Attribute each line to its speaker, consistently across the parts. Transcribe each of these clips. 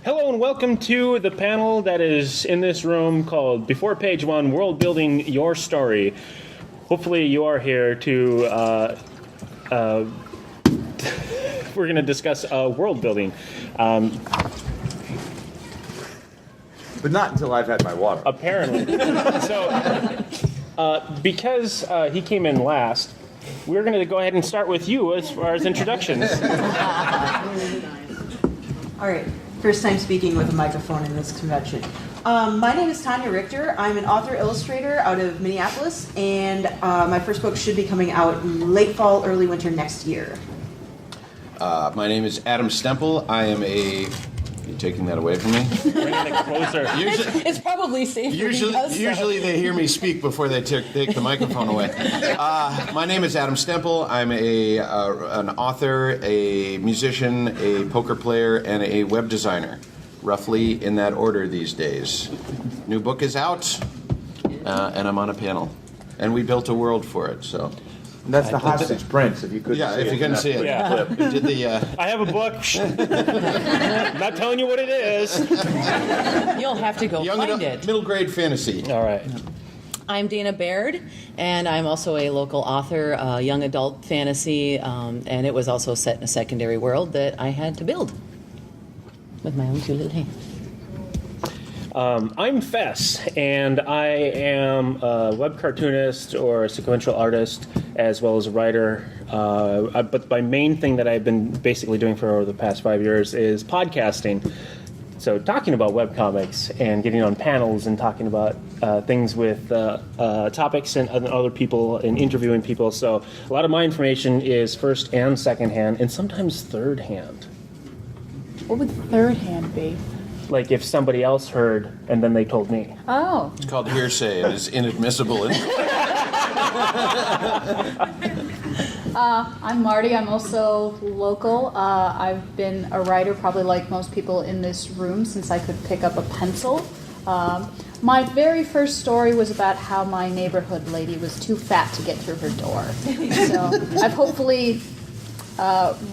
Speaker 1: Hello and welcome to the panel that is in this room called Before Page One, World Building Your Story. Hopefully you are here to, we're going to discuss world building.
Speaker 2: But not until I've had my water.
Speaker 1: Apparently. So, because he came in last, we're going to go ahead and start with you as far as introductions.
Speaker 3: All right. First time speaking with a microphone in this convention. My name is Tania Richter. I'm an author-illustrator out of Minneapolis, and my first book should be coming out in late fall, early winter next year.
Speaker 4: My name is Adam Stemple. I am a... Are you taking that away from me?
Speaker 1: Bringing it closer.
Speaker 5: It's probably safe.
Speaker 4: Usually they hear me speak before they take the microphone away. My name is Adam Stemple. I'm an author, a musician, a poker player, and a web designer, roughly in that order these days. New book is out, and I'm on a panel. And we built a world for it, so...
Speaker 2: And that's the hostage prince, if you couldn't see it.
Speaker 4: Yeah, if you couldn't see it.
Speaker 1: Yeah.
Speaker 4: We did the...
Speaker 1: I have a book. I'm not telling you what it is.
Speaker 5: You'll have to go find it.
Speaker 4: Middle grade fantasy.
Speaker 1: All right.
Speaker 5: I'm Dana Baird, and I'm also a local author, young adult fantasy, and it was also set in a secondary world that I had to build with my own two little hands.
Speaker 1: I'm Fes, and I am a web cartoonist or a sequential artist, as well as a writer. But my main thing that I've been basically doing for over the past 5 years is podcasting. So talking about webcomics and getting on panels and talking about things with topics and other people and interviewing people. So a lot of my information is first and second hand, and sometimes third hand.
Speaker 6: What would third hand be?
Speaker 1: Like if somebody else heard and then they told me.
Speaker 6: Oh.
Speaker 4: It's called hearsay. It is inadmissible.
Speaker 6: I'm Marty. I'm also local. I've been a writer, probably like most people in this room, since I could pick up a pencil. My very first story was about how my neighborhood lady was too fat to get through her door. So I've hopefully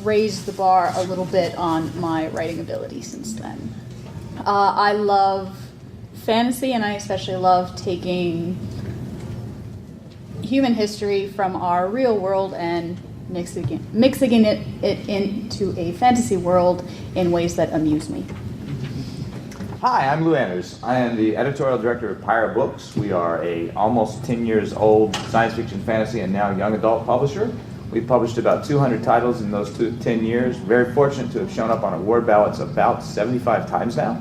Speaker 6: raised the bar a little bit on my writing ability since then. I love fantasy, and I especially love taking human history from our real world and mixing it into a fantasy world in ways that amuse me.
Speaker 2: Hi, I'm Lou Anders. I am the editorial director of Pirate Books. We are a almost 10 years old science fiction, fantasy, and now young adult publisher. We've published about 200 titles in those 10 years. Very fortunate to have shown up on award ballots about 75 times now,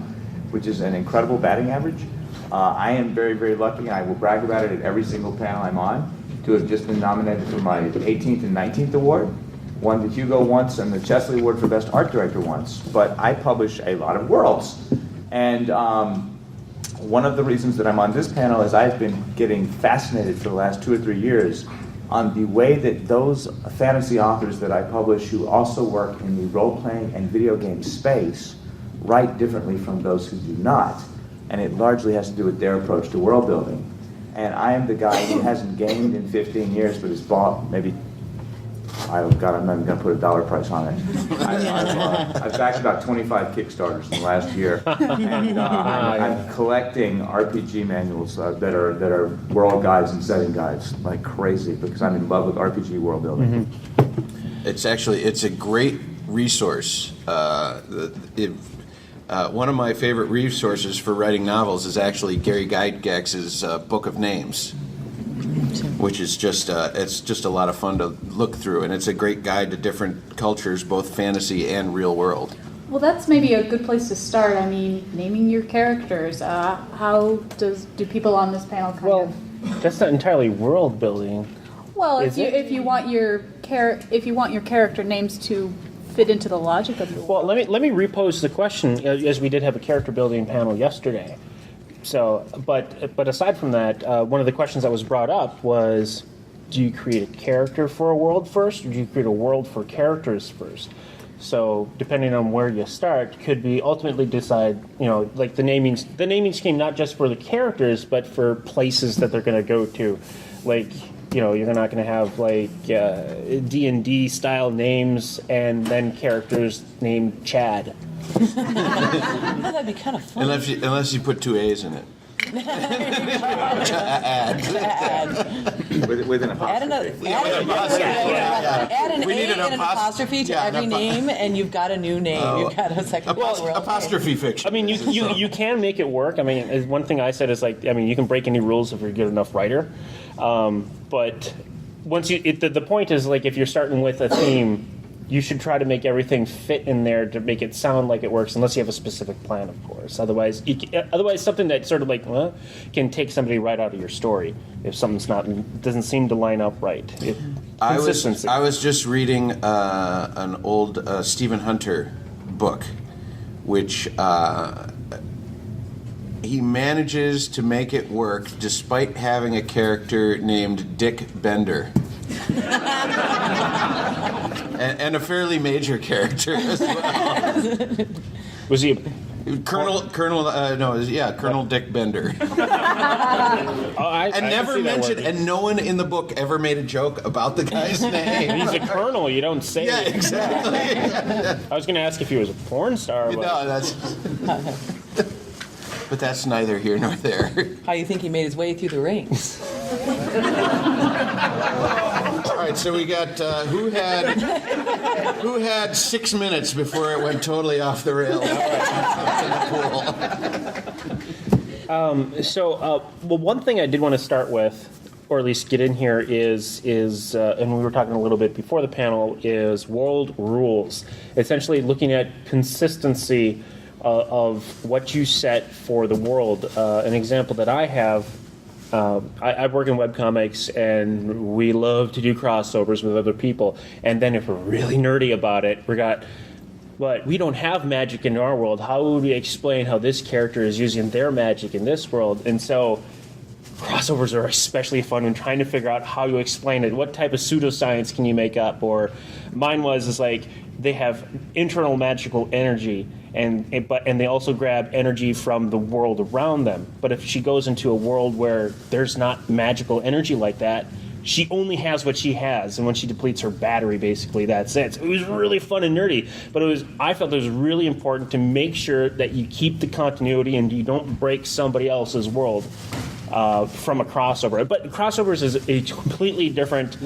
Speaker 2: which is an incredible batting average. I am very, very lucky, and I will brag about it at every single panel I'm on, to have just been nominated for my 18th and 19th award. Won the Hugo once and the Chesley Award for Best Art Director once. But I publish a lot of worlds. And one of the reasons that I'm on this panel is I've been getting fascinated for the last 2 or 3 years on the way that those fantasy authors that I publish who also work in the role-playing and video game space write differently from those who do not. And it largely has to do with their approach to world building. And I am the guy who hasn't gamed in 15 years, but has bought maybe, I'm not even going to put a dollar price on it. I've backed about 25 Kickstarters in the last year. And I'm collecting RPG manuals that are world guides and setting guides like crazy, because I'm in love with RPG world building.
Speaker 4: Mm-hmm. It's a great resource. One of my favorite resources for writing novels is actually Gary Gygax's Book of Names, which is just a lot of fun to look through, and it's a great guide to different cultures, both fantasy and real world.
Speaker 6: Well, that's maybe a good place to start. I mean, naming your characters. How do people on this panel kind of?
Speaker 1: That's not entirely world building.
Speaker 6: Well, if you want your character names to fit into the logic of the world.
Speaker 1: Well, let me repose the question, as we did have a character building panel yesterday. So, but aside from that, one of the questions that was brought up was, do you create a character for a world first, or do you create a world for characters first? So, depending on where you start, could be ultimately decide, like the naming scheme, not just for the characters, but for places that they're going to go to. Like, you're not going to have like D&D style names and then characters named Chad.
Speaker 5: That'd be kind of fun.
Speaker 4: Unless you put 2 A's in it. Add.
Speaker 2: With an apostrophe.
Speaker 5: Add an
Speaker 4: We
Speaker 5: A
Speaker 4: need
Speaker 5: and an apostrophe to every name, and you've got a new name. You've got a second world.
Speaker 4: Apostrophe fiction.
Speaker 1: I mean, you can make it work. I mean, one thing I said is like, I mean, you can break any rules if you're a good enough writer, but once the point is like if you're starting with a theme, you should try to make everything fit in there to make it sound like it works, unless you have a specific plan, of course. Otherwise, something that sort of like can take somebody right out of your story if something's doesn't seem to line up right. Consistency.
Speaker 4: I was just reading an old Stephen Hunter book, which he manages to make it work despite having a character named Dick Bender. and a fairly major character as well.
Speaker 1: Was he
Speaker 4: Colonel Dick Bender.
Speaker 1: I
Speaker 4: never
Speaker 1: can see that
Speaker 4: mentioned,
Speaker 1: working.
Speaker 4: and no one in the book ever made a joke about the guy's name.
Speaker 1: He's a colonel. You don't say.
Speaker 4: Yeah, exactly.
Speaker 1: I was going to ask if he was a porn star. But
Speaker 4: No, that's. But that's neither here nor there.
Speaker 5: How do you think he made his way through the ranks?
Speaker 4: All right, so we got who had 6 minutes before it went totally off the rails.
Speaker 1: Well, one thing I did want to start with, or at least get in here, is and we were talking a little bit before the panel, is world rules. Essentially looking at consistency of what you set for the world. An example that I have, I work in webcomics, and we love to do crossovers with other people. And then if we're really nerdy about it, but we don't have magic in our world. How would we explain how this character is using their magic in this world? And so crossovers are especially fun when trying to figure out how you explain it. What type of pseudoscience can you make up? Or mine is like they have internal magical energy, and they also grab energy from the world around them. But if she goes into a world where there's not magical energy like that, she only has what she has, and when she depletes her battery, basically that's it. So it was really fun and nerdy, but I felt it was really important to make sure that you keep the continuity and you don't break somebody else's world from a crossover. But crossovers is a completely different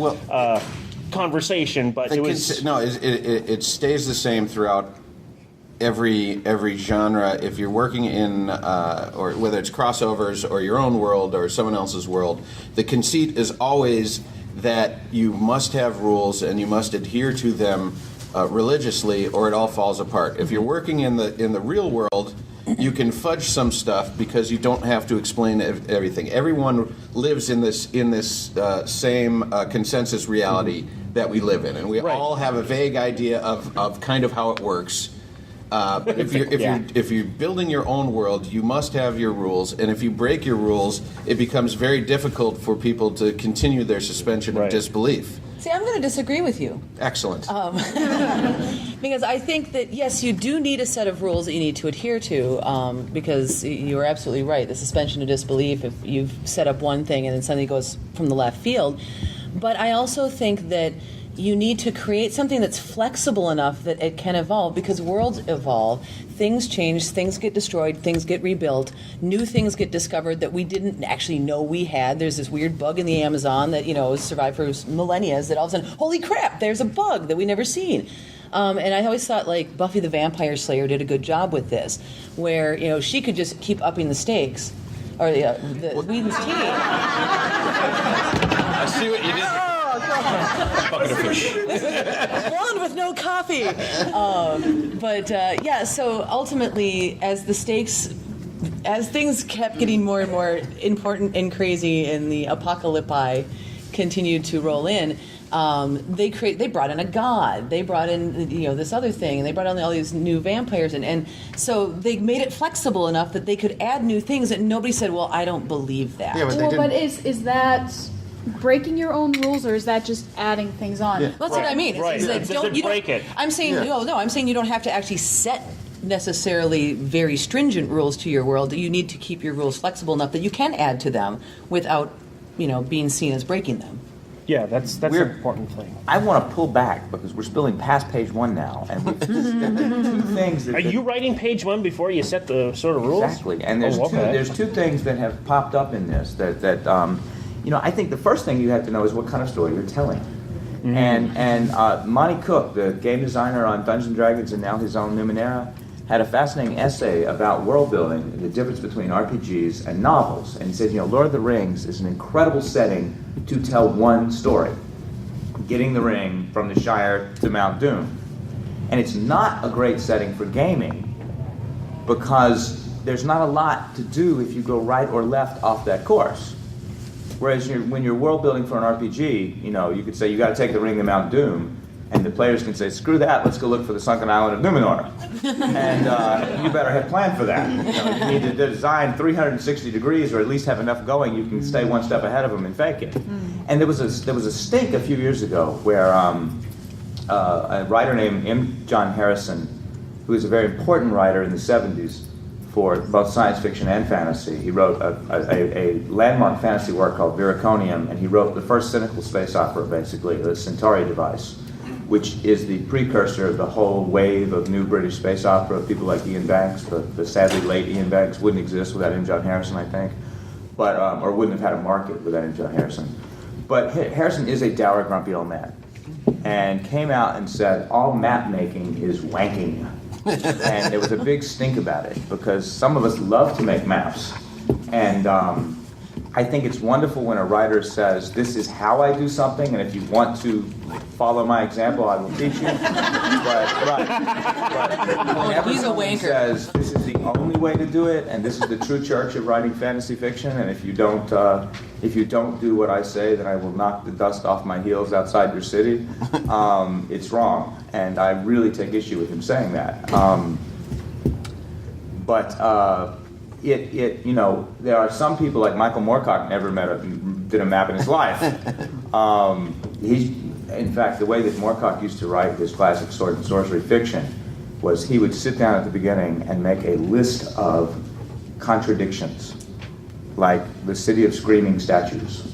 Speaker 1: conversation. But
Speaker 4: it stays the same throughout every genre. If you're working in or whether it's crossovers or your own world or someone else's world, the conceit is always that you must have rules and you must adhere to them religiously, or it all falls apart. If you're working in the real world, you can fudge some stuff because you don't have to explain everything. Everyone lives in this same consensus reality that we live in, and we all have a vague idea of kind of how it works. But if you're building your own world, you must have your rules, and if you break your rules, it becomes very difficult for people to continue their suspension of disbelief.
Speaker 5: See, I'm going to disagree with you.
Speaker 4: Excellent.
Speaker 5: Because I think that, yes, you do need a set of rules that you need to adhere to, because you are absolutely right. The suspension of disbelief, if you've set up one thing and then something goes from the left field. But I also think that you need to create something that's flexible enough that it can evolve, because worlds evolve, things change, things get destroyed, things get rebuilt, new things get discovered that we didn't actually know we had. There's this weird bug in the Amazon that, survived for millennia, that all of a sudden, holy crap, there's a bug that we never seen. And I always thought, like, Buffy the Vampire Slayer did a good job with this, where, she could just keep upping the stakes, or the Whedon's team.
Speaker 4: I see what you did.
Speaker 1: bucket of fish.
Speaker 5: Blonde with no coffee. So ultimately, as things kept getting more and more important and crazy, and the apocalypse continued to roll in, they brought in a god. They brought in this other thing, and they brought in all these new vampires, and so they made it flexible enough that they could add new things, and nobody said, "Well, I don't believe that."
Speaker 4: Yeah,
Speaker 6: But is that breaking your own rules, or is that just adding things on?
Speaker 4: Yeah.
Speaker 5: That's what I mean.
Speaker 1: Right.
Speaker 5: It's like,
Speaker 1: Doesn't break it.
Speaker 5: I'm saying I'm saying you don't have to actually set necessarily very stringent rules to your world. You need to keep your rules flexible enough that you can add to them without, being seen as breaking them.
Speaker 1: Yeah, that's an important thing.
Speaker 2: I want to pull back because we're spilling past page 1 now, and there are two things that...
Speaker 1: Are you writing page 1 before you set the sort of rules?
Speaker 2: Exactly, and there's
Speaker 1: okay.
Speaker 2: there's two things that have popped up in this that I think the first thing you have to know is what kind of story you're telling. And Monty Cook, the game designer on Dungeons & Dragons and now his own Numenera, had a fascinating essay about world building and the difference between RPGs and novels. And he said, Lord of the Rings is an incredible setting to tell one story, getting the ring from the Shire to Mount Doom. And it's not a great setting for gaming because there's not a lot to do if you go right or left off that course. Whereas when you're world building for an RPG, you could say you got to take the ring to Mount Doom, and the players can say, screw that, let's go look for the sunken island of Numenor. And you better have planned for that. You need to design 360 degrees, or at least have enough going you can stay one step ahead of them and fake it. And there was a stink a few years ago where a writer named M. John Harrison, who is a very important writer in the 70s for both science fiction and fantasy, he wrote a landmark fantasy work called Viraconium, and he wrote the first cynical space opera, basically, the Centauri device, which is the precursor of the whole wave of new British space opera. People like Ian Banks, the sadly late Ian Banks, wouldn't exist without M. John Harrison, I think, but or wouldn't have had a market without M. John Harrison. But Harrison is a dour, grumpy old man, and came out and said, all map making is wanking. And there was a big stink about it, because some of us love to make maps. And I think it's wonderful when a writer says, this is how I do something, and if you want to follow my example, I will teach you. But whenever
Speaker 5: he's a
Speaker 2: someone
Speaker 5: wanker.
Speaker 2: says, this is the only way to do it, and this is the true church of writing fantasy fiction, and if you don't do what I say, then I will knock the dust off my heels outside your city, it's wrong. And I really take issue with him saying that. There are some people like Michael Moorcock never did a map in his life. In fact, the way that Moorcock used to write his classic sword and sorcery fiction was he would sit down at the beginning and make a list of contradictions, like the city of screaming statues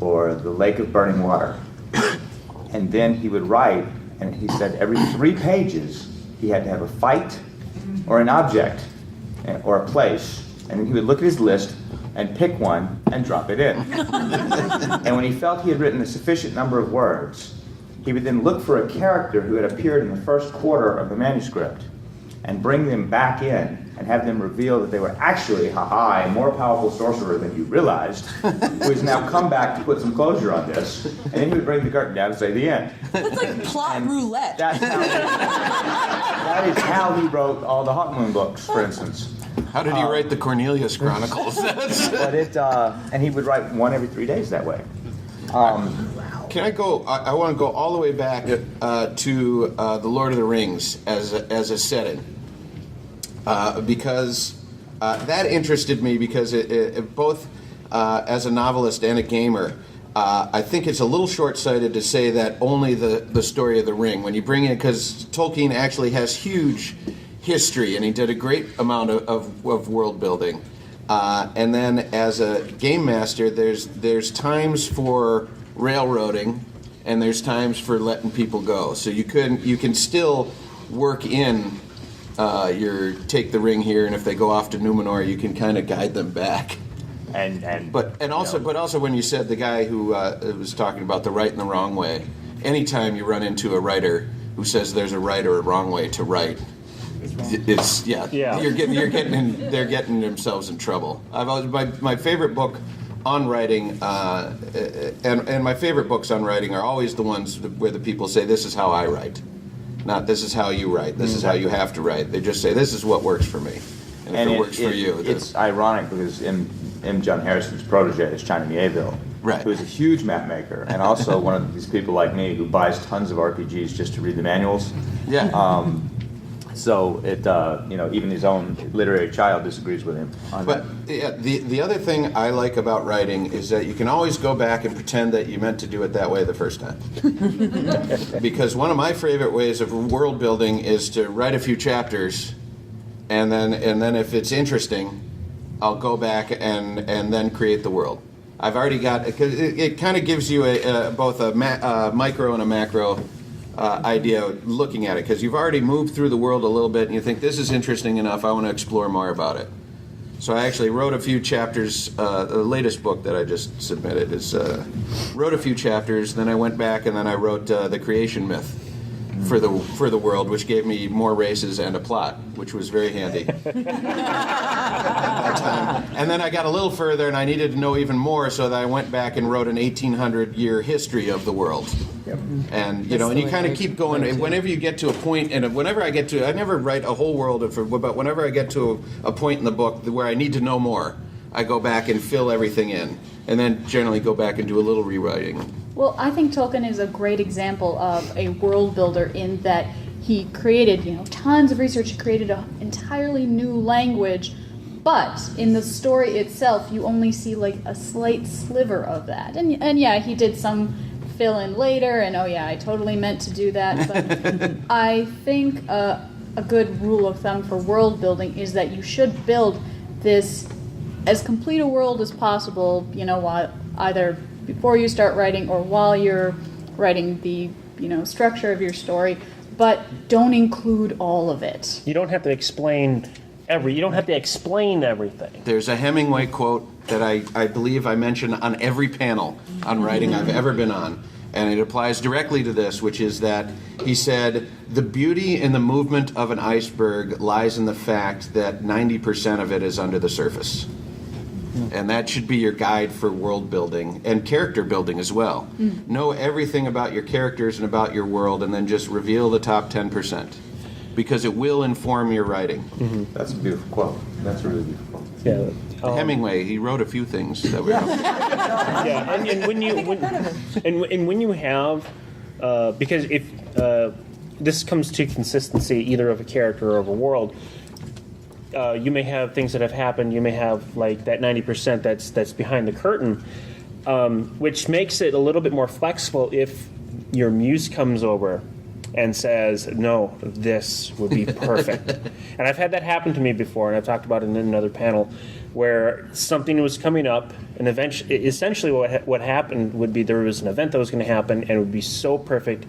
Speaker 2: or the lake of burning water. And then he would write, and he said every 3 pages he had to have a fight or an object or a place, and then he would look at his list and pick one and drop it in. And when he felt he had written a sufficient number of words, he would then look for a character who had appeared in the first quarter of the manuscript and bring them back in and have them reveal that they were actually, a more powerful sorcerer than you realized, who has now come back to put some closure on this. And then he would bring the curtain down and say, the end.
Speaker 5: That's like plot roulette.
Speaker 2: That is how he wrote all the Hawkmoon books, for instance.
Speaker 4: How did he write the Cornelius Chronicles?
Speaker 2: And he would write one every 3 days that way.
Speaker 4: Can I go? I want to go all the way back to the Lord of the Rings as a setting, because that interested me because it both as a novelist and a gamer, I think it's a little short-sighted to say that only the story of the ring when you bring in, because Tolkien actually has huge history and he did a great amount of world building, and then as a game master, there's times for railroading, and there's times for letting people go. So you can still work in your take the ring here, and if they go off to Numenor, you can kind of guide them back. But also when you said the guy who was talking about the right and the wrong way, anytime you run into a writer who says there's a right or a wrong way to write, they're getting themselves in trouble. I've always my favorite book on writing, and my favorite books on writing are always the ones where the people say, this is how I write. Not, this is how you write. This is how you have to write. They just say, this is what works for me. And if it works for you.
Speaker 2: It's ironic because M. John Harrison's protege is China Mieville,
Speaker 4: right,
Speaker 2: who is a huge map maker, and also one of these people like me who buys tons of RPGs just to read the manuals.
Speaker 4: Yeah.
Speaker 2: So even his own literary child disagrees with him on that.
Speaker 4: Yeah, the other thing I like about writing is that you can always go back and pretend that you meant to do it that way the first time. Because one of my favorite ways of world building is to write a few chapters, and then if it's interesting, I'll go back and then create the world. I've already got, because it kind of gives you both a micro and a macro idea looking at it, because you've already moved through the world a little bit and you think, this is interesting enough, I want to explore more about it. So I actually wrote a few chapters. The latest book that I just submitted wrote a few chapters, then I went back and then I wrote the creation myth for the world, which gave me more races and a plot, which was very handy at that time. And then I got a little further, and I needed to know even more, so that I went back and wrote an 1800-year history of the world.
Speaker 1: Yep.
Speaker 4: And and you kind of keep going. And whenever you get to a point, and whenever I get to, I never write a whole world, but whenever I get to a point in the book where I need to know more, I go back and fill everything in, and then generally go back and do a little rewriting.
Speaker 6: Well, I think Tolkien is a great example of a world builder in that he created, tons of research. He created an entirely new language, but in the story itself, you only see like a slight sliver of that. And yeah, he did some fill in later, and oh yeah, I totally meant to do that. But I think a good rule of thumb for world building is that you should build this as complete a world as possible, either before you start writing or while you're writing the structure of your story, but don't include all of it.
Speaker 1: You don't have to explain everything.
Speaker 4: There's a Hemingway quote that I believe I mention on every panel on writing I've ever been on, and it applies directly to this, which is that he said, the beauty in the movement of an iceberg lies in the fact that 90% of it is under the surface. And that should be your guide for world building and character building as well. Know everything about your characters and about your world, and then just reveal the top 10%, because it will inform your writing.
Speaker 2: That's a beautiful quote. That's a really beautiful quote.
Speaker 1: Yeah.
Speaker 4: Hemingway, he wrote a few things that were.
Speaker 1: Yeah, and when you have, because if this comes to consistency either of a character or of a world. You may have things that have happened. You may have like that 90% that's behind the curtain, which makes it a little bit more flexible if your muse comes over and says, "No, this would be perfect." And I've had that happen to me before, and I've talked about it in another panel, where something was coming up, and essentially what happened would be there was an event that was going to happen, and it would be so perfect.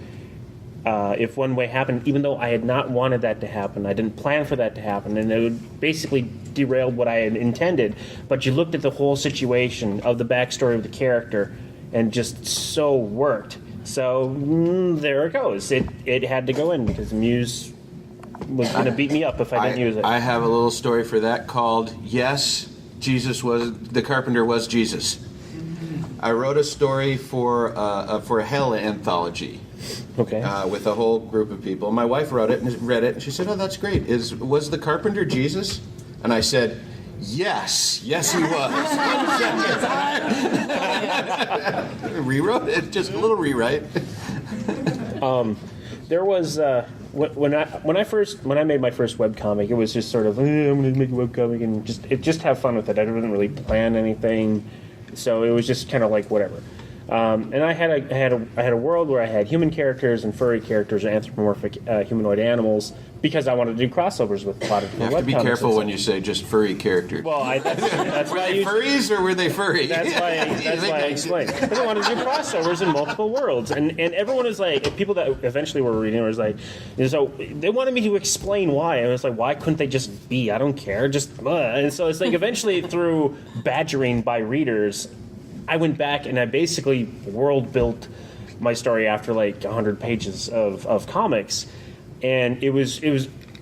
Speaker 1: If one way happened, even though I had not wanted that to happen, I didn't plan for that to happen, and it would basically derail what I had intended. But you looked at the whole situation of the backstory of the character, and just so worked. So there it goes. It had to go in because the muse was going to beat me up if I didn't use it.
Speaker 4: I have a little story for that called "Yes, the Carpenter was Jesus." I wrote a story for a Hell anthology.
Speaker 1: Okay.
Speaker 4: With a whole group of people. My wife read it, and she said, "Oh, that's great. Was the Carpenter Jesus?" And I said, "Yes, he was." Rewrote it, just a little rewrite.
Speaker 1: There was when I made my first webcomic, it was just sort of I'm going to make a webcomic and just have fun with it. I didn't really plan anything, so it was just kind of like whatever. And I had a world where I had human characters and furry characters and anthropomorphic humanoid animals because I wanted to do crossovers with a lot of different
Speaker 4: You have to be
Speaker 1: webcomics
Speaker 4: careful when you say just furry characters.
Speaker 1: Well, that's
Speaker 4: Were
Speaker 1: why I
Speaker 4: they
Speaker 1: used
Speaker 4: furries or were they furry?
Speaker 1: That's why I explained. Because I wanted to do crossovers in multiple worlds, and everyone was like, people that eventually were reading it was like, so they wanted me to explain why, and I was like, why couldn't they just be? I don't care, just. And so it's like eventually through badgering by readers, I went back and I basically world built my story after like 100 pages of comics, and it was.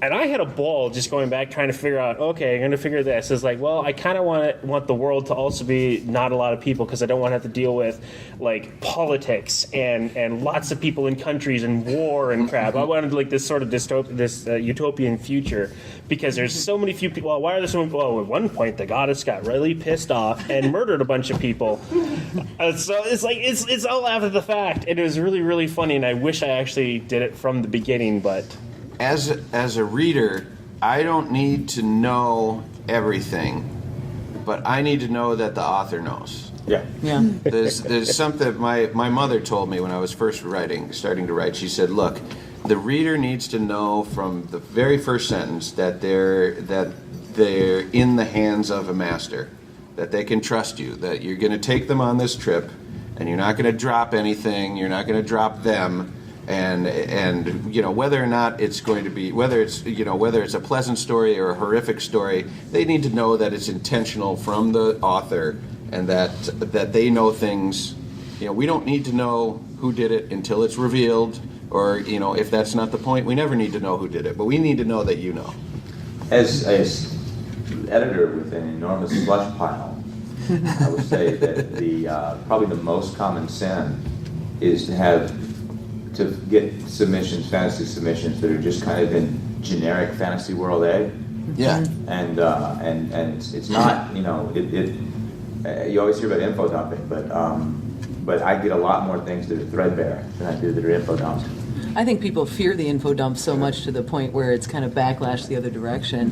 Speaker 1: And I had a ball just going back trying to figure out, okay, I'm going to figure this. It's like, well, I kind of want the world to also be not a lot of people because I don't want to have to deal with, like, politics and lots of people in countries and war and crap. I wanted, like, this sort of utopian future because there's so many few people. Well, why are there so many people? Well, at one point, the goddess got really pissed off and murdered a bunch of people. So it's like, it's all after the fact. And it was really, really funny, and I wish I actually did it from the beginning, but...
Speaker 4: As a reader, I don't need to know everything, but I need to know that the author knows.
Speaker 2: Yeah.
Speaker 4: There's something my mother told me when I was first starting to write. She said, "Look, the reader needs to know from the very first sentence that they're in the hands of a master, that they can trust you, that you're going to take them on this trip, and you're not going to drop anything, you're not going to drop them, and whether or not it's going to be, whether it's a pleasant story or a horrific story, they need to know that it's intentional from the author, and that they know things. We don't need to know who did it until it's revealed, or if that's not the point, we never need to know who did it, but we need to know that you know.
Speaker 2: As editor with an enormous slush pile, I would say that probably the most common sin is to get fantasy submissions that are just kind of in generic fantasy world A.
Speaker 4: Yeah.
Speaker 2: And it's not, you always hear about info dumping, but I get a lot more things that are threadbare than I do that are info dumps.
Speaker 5: I think people fear the info dump so much to the point where it's kind of backlash the other direction.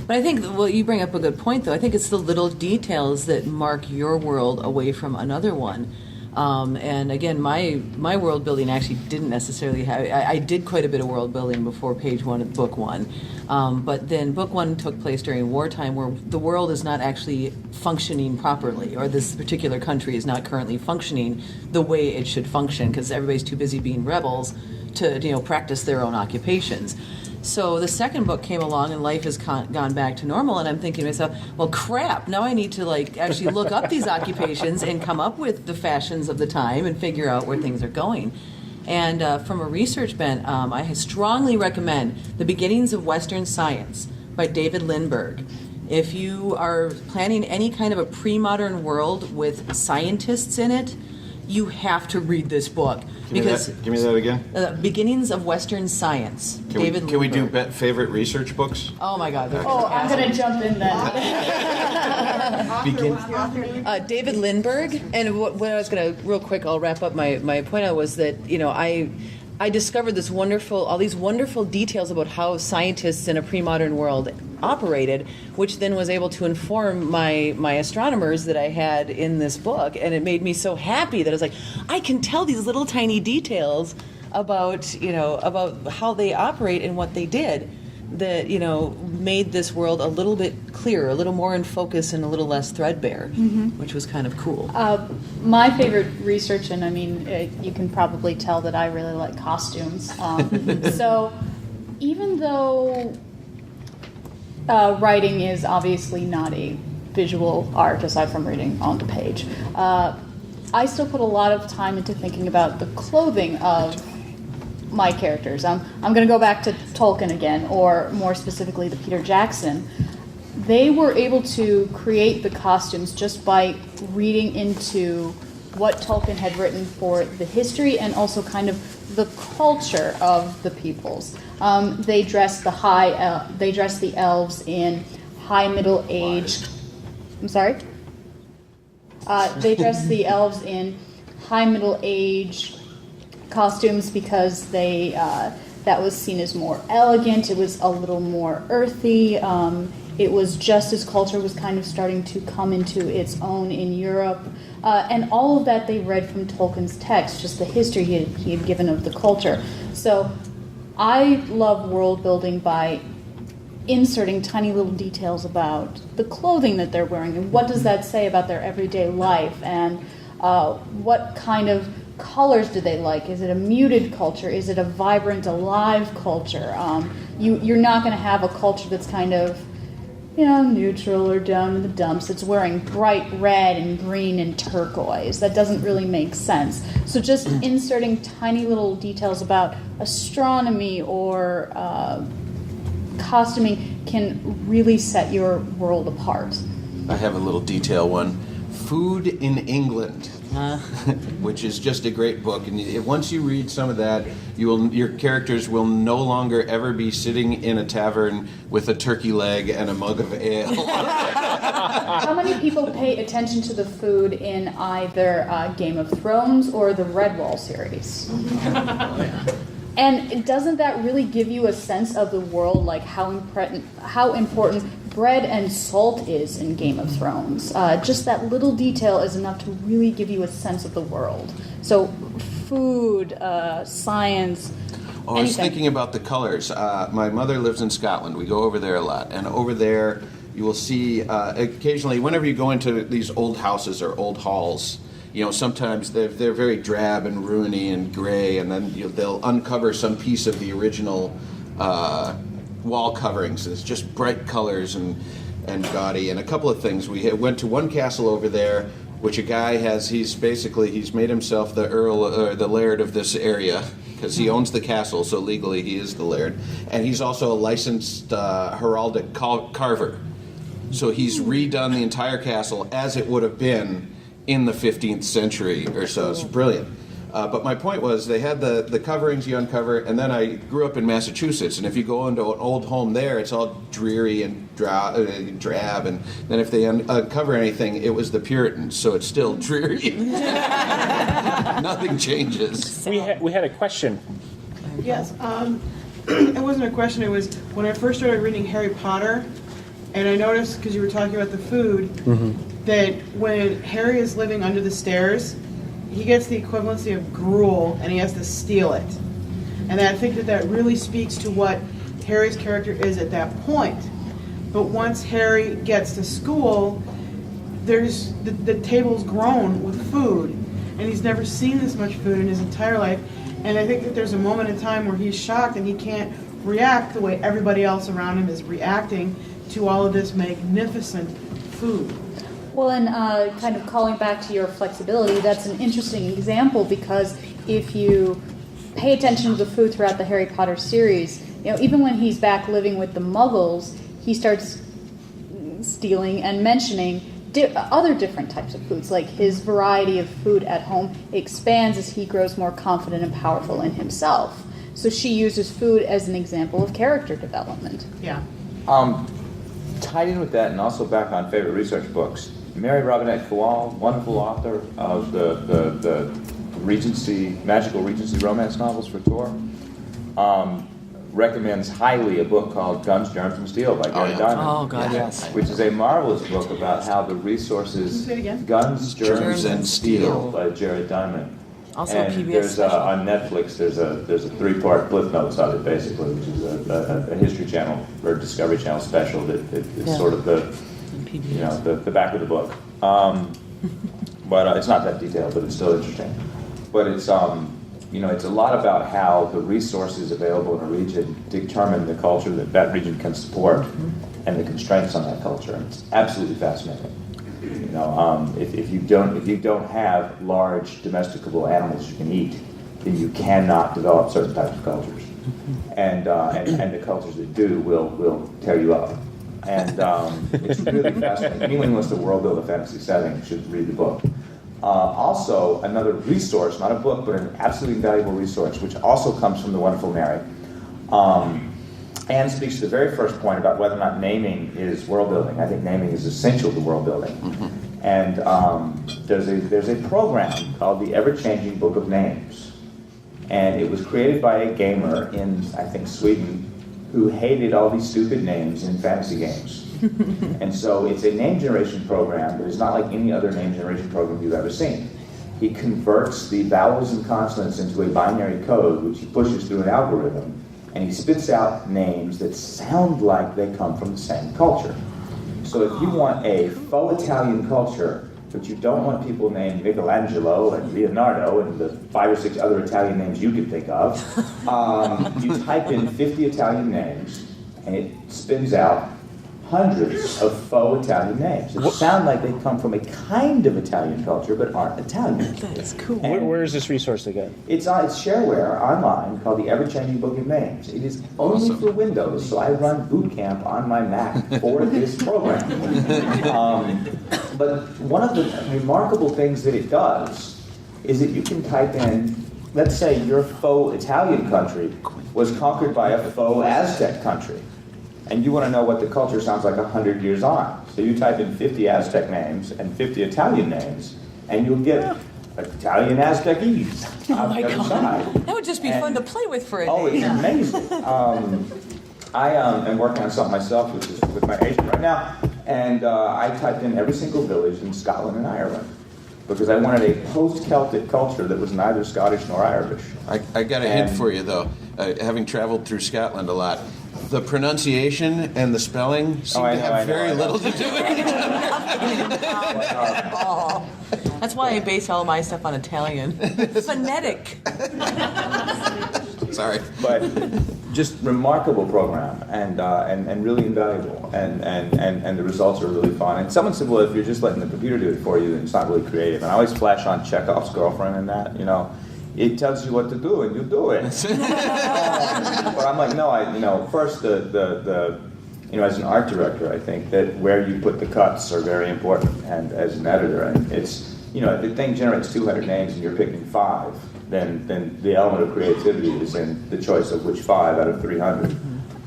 Speaker 5: But I think, you bring up a good point, though. I think it's the little details that mark your world away from another one. And again, my world building actually didn't necessarily have. I did quite a bit of world building before page 1 of book 1, but then book 1 took place during wartime, where the world is not actually functioning properly, or this particular country is not currently functioning the way it should function because everybody's too busy being rebels to practice their own occupations. So the second book came along and life has gone back to normal, and I'm thinking to myself, well, crap, now I need to actually look up these occupations and come up with the fashions of the time and figure out where things are going. And from a research bent, I strongly recommend The Beginnings of Western Science by David Lindbergh. If you are planning any kind of a pre-modern world with scientists in it, you have to read this book.
Speaker 4: Give me that again.
Speaker 5: Beginnings of Western Science.
Speaker 4: Can we do favorite research books?
Speaker 5: Oh my God!
Speaker 6: I'm going to jump in then.
Speaker 5: David Lindbergh, and what I was going to real quick, I'll wrap up my point on was that I discovered all these wonderful details about how scientists in a pre-modern world operated, which then was able to inform my astronomers that I had in this book, and it made me so happy that I was like, I can tell these little tiny details about how they operate and what they did that made this world a little bit clearer, a little more in focus, and a little less threadbare, which was kind of cool.
Speaker 6: My favorite research, and I mean, you can probably tell that I really like costumes. So even though writing is obviously not a visual art aside from reading on the page, I still put a lot of time into thinking about the clothing of my characters. I'm going to go back to Tolkien again, or more specifically to Peter Jackson. They were able to create the costumes just by reading into what Tolkien had written for the history and also kind of the culture of the peoples. They dressed the elves in high middle age. I'm sorry. They dressed the elves in high middle age costumes because that was seen as more elegant. It was a little more earthy. It was just as culture was kind of starting to come into its own in Europe. And all of that they read from Tolkien's text, just the history he had given of the culture. So I love world building by inserting tiny little details about the clothing that they're wearing and what does that say about their everyday life, and what kind of colors do they like? Is it a muted culture? Is it a vibrant, alive culture? You're not going to have a culture that's kind of, neutral or down in the dumps. It's wearing bright red and green and turquoise. That doesn't really make sense. So just inserting tiny little details about astronomy or costuming can really set your world apart.
Speaker 4: I have a little detail one. Food in England, which is just a great book. And once you read some of that, your characters will no longer ever be sitting in a tavern with a turkey leg and a mug of ale.
Speaker 6: How many people pay attention to the food in either Game of Thrones or the Redwall series? And doesn't that really give you a sense of the world, like how important bread and salt is in Game of Thrones? Just that little detail is enough to really give you a sense of the world. So food, science,
Speaker 4: I was thinking about the colors. My mother lives in Scotland. We go over there a lot. And over there, you will see occasionally, whenever you go into these old houses or old halls, sometimes they're very drab and ruiny and gray, and then they'll uncover some piece of the original wall coverings. It's just bright colors and gaudy. And a couple of things. We went to one castle over there, which a guy he's made himself the earl or the laird of this area, because he owns the castle, so legally he is the laird. And he's also a licensed heraldic carver. So he's redone the entire castle as it would have been in the 15th century or so. It's brilliant. But my point was, they had the coverings you uncover, and then I grew up in Massachusetts, and if you go into an old home there, it's all dreary and drab, and then if they uncover anything, it was the Puritans, so it's still dreary. Nothing changes.
Speaker 1: We had a question.
Speaker 7: Yes. It wasn't a question. It was when I first started reading Harry Potter, and I noticed, because you were talking about the food, that when Harry is living under the stairs, he gets the equivalency of gruel, and he has to steal it. And I think that really speaks to what Harry's character is at that point. But once Harry gets to school, there's the table's grown with food, and he's never seen this much food in his entire life. And I think that there's a moment in time where he's shocked and he can't react the way everybody else around him is reacting to all of this magnificent food.
Speaker 6: Well, and kind of calling back to your flexibility, that's an interesting example, because if you pay attention to the food throughout the Harry Potter series, even when he's back living with the Muggles, he starts stealing and mentioning other different types of foods. Like his variety of food at home expands as he grows more confident and powerful in himself. So she uses food as an example of character development.
Speaker 7: Yeah.
Speaker 2: Tied in with that, and also back on favorite research books, Mary Robinette Kowal, wonderful author of the magical Regency romance novels for Tor, recommends highly a book called Guns, Germs, and Steel by Gary Diamond.
Speaker 5: Oh, God, yes.
Speaker 2: Which is a marvelous book about how the resources...
Speaker 7: Say it again.
Speaker 2: Guns, Germs, and Steel
Speaker 5: Steel.
Speaker 2: by Jared Diamond.
Speaker 5: Also
Speaker 2: and
Speaker 5: a PBS
Speaker 2: there's
Speaker 5: special.
Speaker 2: on Netflix, there's a 3-part Cliff Notes of it, basically, which is a History Channel or Discovery Channel special that is sort of the back of the book. But it's not that detailed, but it's still interesting. But it's it's a lot about how the resources available in a region determine the culture that region can support and the constraints on that culture. And it's absolutely fascinating. If you don't have large domesticable animals you can eat, then you cannot develop certain types of cultures, and the cultures that do will tear you up. And it's really fascinating. Anyone who wants to world build a fantasy setting should read the book. Also, another resource, not a book, but an absolutely valuable resource, which also comes from the wonderful Mary. Anne speaks to the very first point about whether or not naming is world building. I think naming is essential to world building. And there's a program called the Ever-Changing Book of Names. And it was created by a gamer in, I think, Sweden, who hated all these stupid names in fantasy games. And so it's a name generation program, but it's not like any other name generation program you've ever seen. He converts the vowels and consonants into a binary code, which he pushes through an algorithm, and he spits out names that sound like they come from the same culture. So if you want a faux Italian culture, but you don't want people named Michelangelo and Leonardo and the 5 or 6 other Italian names you can think of, you type in 50 Italian names, and it spins out hundreds of faux Italian names that sound like they come from a kind of Italian culture, but aren't Italian.
Speaker 5: That's cool.
Speaker 1: Where is this resource again?
Speaker 2: It's shareware online called the Ever-Changing Book of Names. It is only for Windows, so I run boot camp on my Mac for this program. But one of the remarkable things that it does is that you can type in, let's say your faux Italian country was conquered by a faux Aztec country, and you want to know what the culture sounds like 100 years on. So you type in 50 Aztec names and 50 Italian names, and you'll get Italian Aztecese.
Speaker 5: Oh my God. That would just be fun to play with for a day.
Speaker 2: Oh, it's amazing. I am working on something myself, which is with my agent right now, and I typed in every single village in Scotland and Ireland, because I wanted a post-Celtic culture that was neither Scottish nor Irish.
Speaker 4: I got a hint for you, though. Having traveled through Scotland a lot, the pronunciation and the spelling seem to have very little to do with it.
Speaker 5: That's why I base all my stuff on Italian. Phonetic.
Speaker 4: Sorry.
Speaker 2: But just remarkable program and really invaluable and the results are really fun. And someone said, well, if you're just letting the computer do it for you, then it's not really creative. And I always flash on Chekhov's girlfriend and that, you know. It tells you what to do and you do it. But I'm like, no, first as an art director, I think that where you put the cuts are very important. And as an editor, and it's, if the thing generates 200 names and you're picking 5, then the element of creativity is in the choice of which 5 out of 300.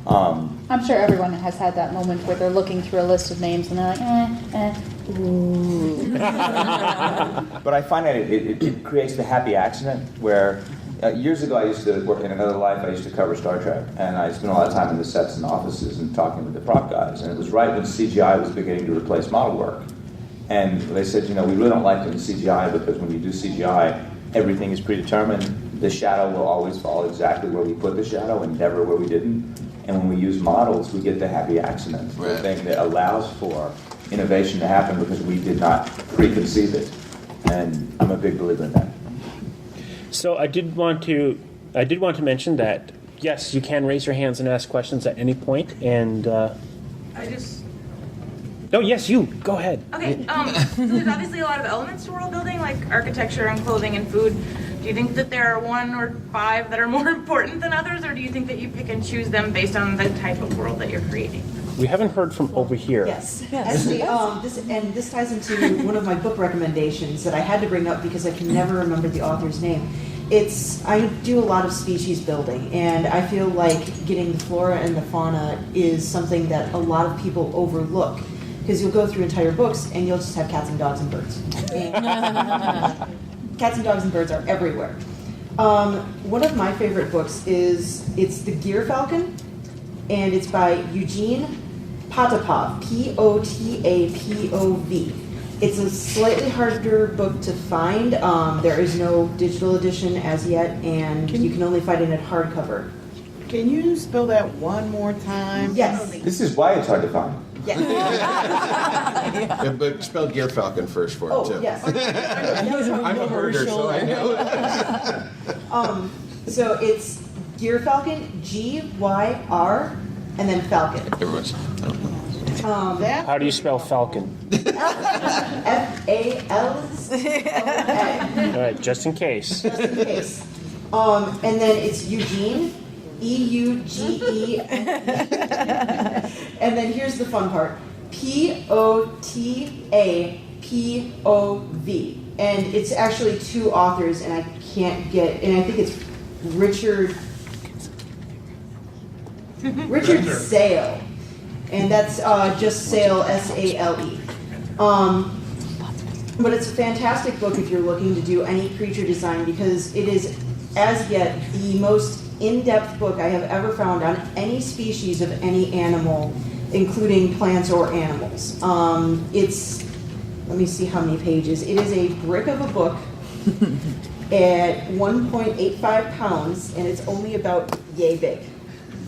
Speaker 6: I'm sure everyone has had that moment where they're looking through a list of names and they're like, ooh.
Speaker 2: But I find that it creates the happy accident where years ago I used to work in another life. I used to cover Star Trek, and I spent a lot of time in the sets and offices and talking with the prop guys. And it was right when CGI was beginning to replace model work. And they said, we really don't like doing CGI because when you do CGI, everything is predetermined. The shadow will always fall exactly where we put the shadow and never where we didn't. And when we use models, we get the happy accident, the thing that allows for innovation to happen because we did not preconceive it. And I'm a big believer in that.
Speaker 1: So I did want to mention that yes, you can raise your hands and ask questions at any point. And yes, you go ahead.
Speaker 8: Okay. So there's obviously a lot of elements to world building, like architecture and clothing and food. Do you think that there are 1 or 5 that are more important than others, or do you think that you pick and choose them based on the type of world that you're creating?
Speaker 1: We haven't heard from over here.
Speaker 3: Yes. Actually, this ties into one of my book recommendations that I had to bring up because I can never remember the author's name. I do a lot of species building, and I feel like getting the flora and the fauna is something that a lot of people overlook. Because you'll go through entire books and you'll just have cats and dogs and birds. Cats and dogs and birds are everywhere. One of my favorite books it's The Gear Falcon, and it's by Eugene Potapov, Potapov. It's a slightly harder book to find. There is no digital edition as yet, and you can only find it in hardcover.
Speaker 7: Can you spell that one more time?
Speaker 3: Yes.
Speaker 2: This is why it's hard to find.
Speaker 3: Yes.
Speaker 4: Yeah, but spell Gear Falcon first for it, too.
Speaker 3: Yes.
Speaker 4: I'm a herder, so I know.
Speaker 3: So it's Gear Falcon, Gyr, and then Falcon.
Speaker 4: Everyone's.
Speaker 1: How do you spell falcon?
Speaker 3: Falcon.
Speaker 1: All right, just in case.
Speaker 3: Just in case. And then it's Eugene, Euge. And then here's the fun part. Potapov. And it's actually 2 authors, and I think it's Richard Sale. And that's just Sale, Sale. But it's a fantastic book if you're looking to do any creature design because it is, as yet, the most in-depth book I have ever found on any species of any animal, including plants or animals. Let me see how many pages. It is a brick of a book at 1.85 pounds, and it's only about yay big.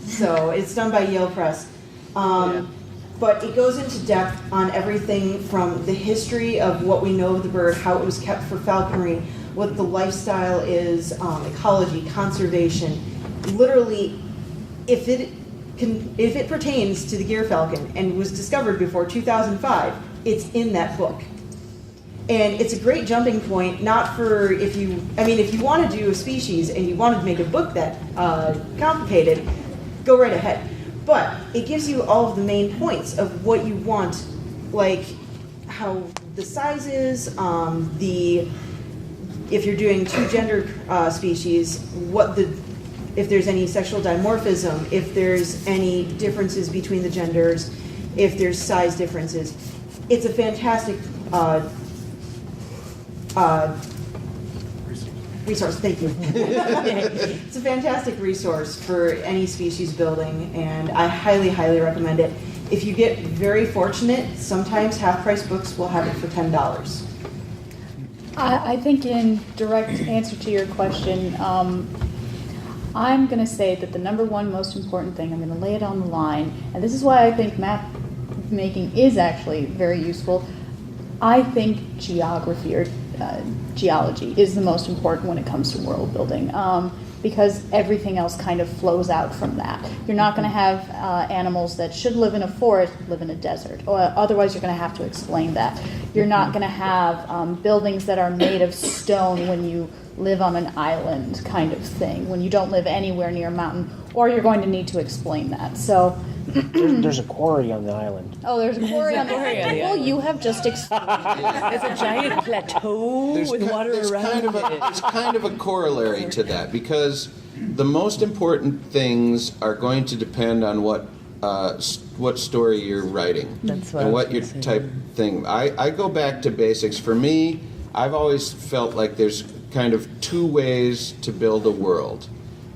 Speaker 3: So it's done by Yale Press. But it goes into depth on everything from the history of what we know of the bird, how it was kept for falconry, what the lifestyle is, ecology, conservation. Literally, if it pertains to the Gear Falcon and was discovered before 2005, it's in that book. And it's a great jumping point, not for if you want to do a species and you wanted to make a book that complicated, go right ahead. But it gives you all of the main points of what you want, like how the sizes, if you're doing 2 gender species, if there's any sexual dimorphism, if there's any differences between the genders, if there's size differences. It's a fantastic resource, thank you. It's a fantastic resource for any species building, and I highly, highly recommend it. If you get very fortunate, sometimes half-price books will have it for $10.
Speaker 6: I think in direct answer to your question, I'm going to say that the number one most important thing, I'm going to lay it on the line, and this is why I think map making is actually very useful. I think geography or geology is the most important when it comes to world building, because everything else kind of flows out from that. You're not going to have animals that should live in a forest live in a desert, or otherwise you're going to have to explain that. You're not going to have buildings that are made of stone when you live on an island kind of thing, when you don't live anywhere near a mountain, or you're going to need to explain that. So
Speaker 1: There's a quarry on the island.
Speaker 6: oh, there's a quarry on the
Speaker 5: quarry on the
Speaker 6: Well,
Speaker 5: island.
Speaker 6: you have just explained.
Speaker 5: It's a giant plateau with water around it.
Speaker 4: There's kind of a corollary to that, because the most important things are going to depend on what story you're writing.
Speaker 5: That's what
Speaker 4: and
Speaker 5: I
Speaker 4: what
Speaker 5: was
Speaker 4: your
Speaker 5: gonna say.
Speaker 4: type thing. I go back to basics. For me, I've always felt like there's kind of two ways to build a world.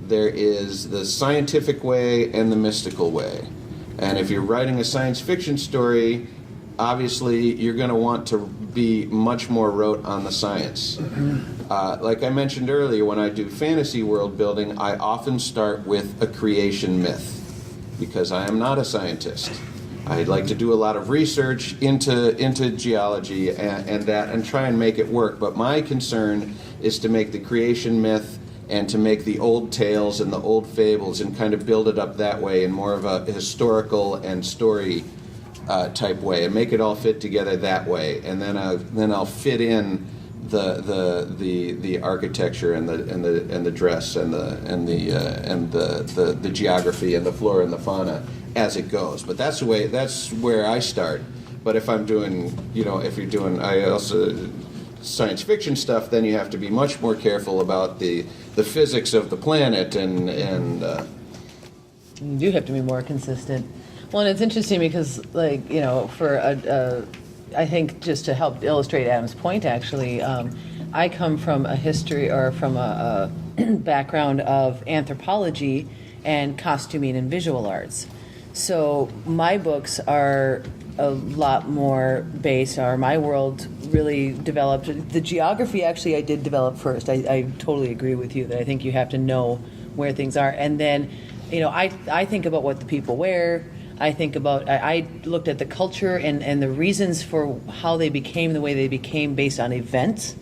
Speaker 4: There is the scientific way and the mystical way. And if you're writing a science fiction story, obviously you're going to want to be much more rote on the science. Like I mentioned earlier, when I do fantasy world building, I often start with a creation myth, because I am not a scientist. I like to do a lot of research into geology and try and make it work. But my concern is to make the creation myth and to make the old tales and the old fables and kind of build it up that way in more of a historical and story type way, and make it all fit together that way. And then I'll fit in the architecture and the dress and the geography and the flora and the fauna as it goes. But that's where I start. But if I'm doing, if you're doing, I also science fiction stuff, then you have to be much more careful about the physics of the planet and
Speaker 5: You do have to be more consistent. Well, and it's interesting because, I think just to help illustrate Adam's point, actually, I come from a history or from a background of anthropology and costuming and visual arts. So my books are a lot more based, or my world really developed. The geography, actually, I did develop first. I totally agree with you that I think you have to know where things are. And then, I think about what the people wear. I looked at the culture and the reasons for how they became the way they became based on events.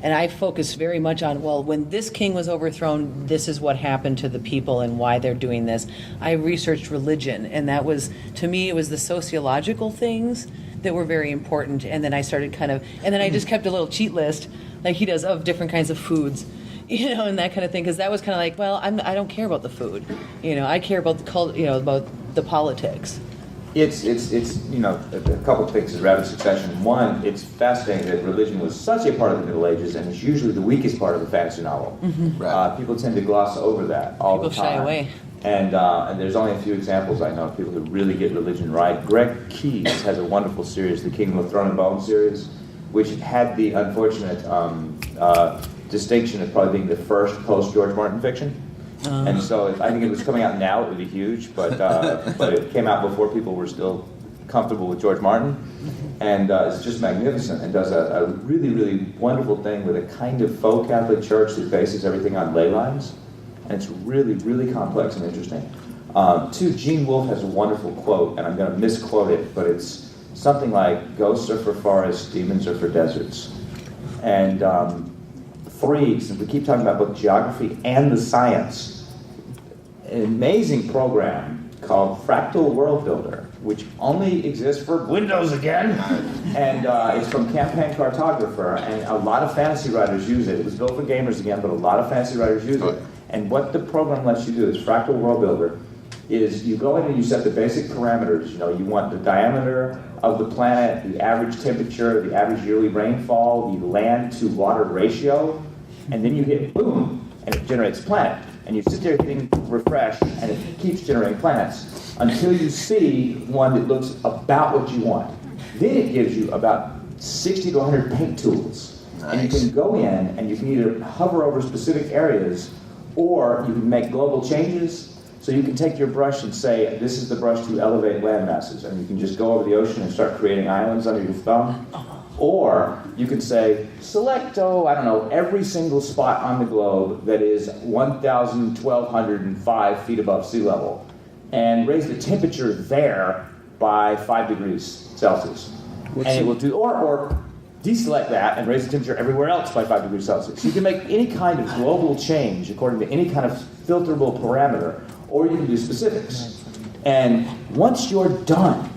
Speaker 5: And I focused very much on, when this king was overthrown, this is what happened to the people and why they're doing this. I researched religion, and that was, to me, it was the sociological things that were very important. And then I started and then I just kept a little cheat list, like he does, of different kinds of foods, and that kind of thing, because that was kind of like, I don't care about the food. I care about the culture, about the politics.
Speaker 2: It's a couple of things in rapid succession. One, it's fascinating that religion was such a part of the Middle Ages, and it's usually the weakest part of the fantasy novel.
Speaker 5: Mm-hmm.
Speaker 4: Right.
Speaker 2: People tend to gloss over that all
Speaker 5: People
Speaker 2: the time.
Speaker 5: shy away.
Speaker 2: And there's only a few examples I know of people who really get religion right. Greg Keyes has a wonderful series, the Kingdom of Throne and Bone series, which had the unfortunate distinction of probably being the first post-George Martin fiction. And so I think if it was coming out now, it would be huge, but it came out before people were still comfortable with George Martin. And it's just magnificent, and does a really, really wonderful thing with a kind of faux Catholic church that bases everything on ley lines. And it's really, really complex and interesting. Two, Gene Wolfe has a wonderful quote, and I'm going to misquote it, but it's something like, "Ghosts are for forests, demons are for deserts." And three, since we keep talking about both geography and the science, an amazing program called Fractal World Builder, which only exists for Windows again, and it's from Campaign Cartographer, and a lot of fantasy writers use it. It was built for gamers again, but a lot of fantasy writers use it. And what the program lets you do is Fractal World Builder is you go in and you set the basic parameters. You want the diameter of the planet, the average temperature, the average yearly rainfall, the land to water ratio, and then you hit boom, and it generates a planet. And you sit there hitting refresh, and it keeps generating planets until you see one that looks about what you want. Then it gives you about 60 to 100 paint tools. Nice. And you can go in and you can either hover over specific areas, or you can make global changes. So you can take your brush and say, this is the brush to elevate land masses, and you can just go over the ocean and start creating islands under your thumb. Or you could say, select, every single spot on the globe that is 1,205 feet above sea level, and raise the temperature there by 5 degrees Celsius. And it will do, or deselect that and raise the temperature everywhere else by 5 degrees Celsius. So you can make any kind of global change according to any kind of filterable parameter, or you can do specifics. And once you're done,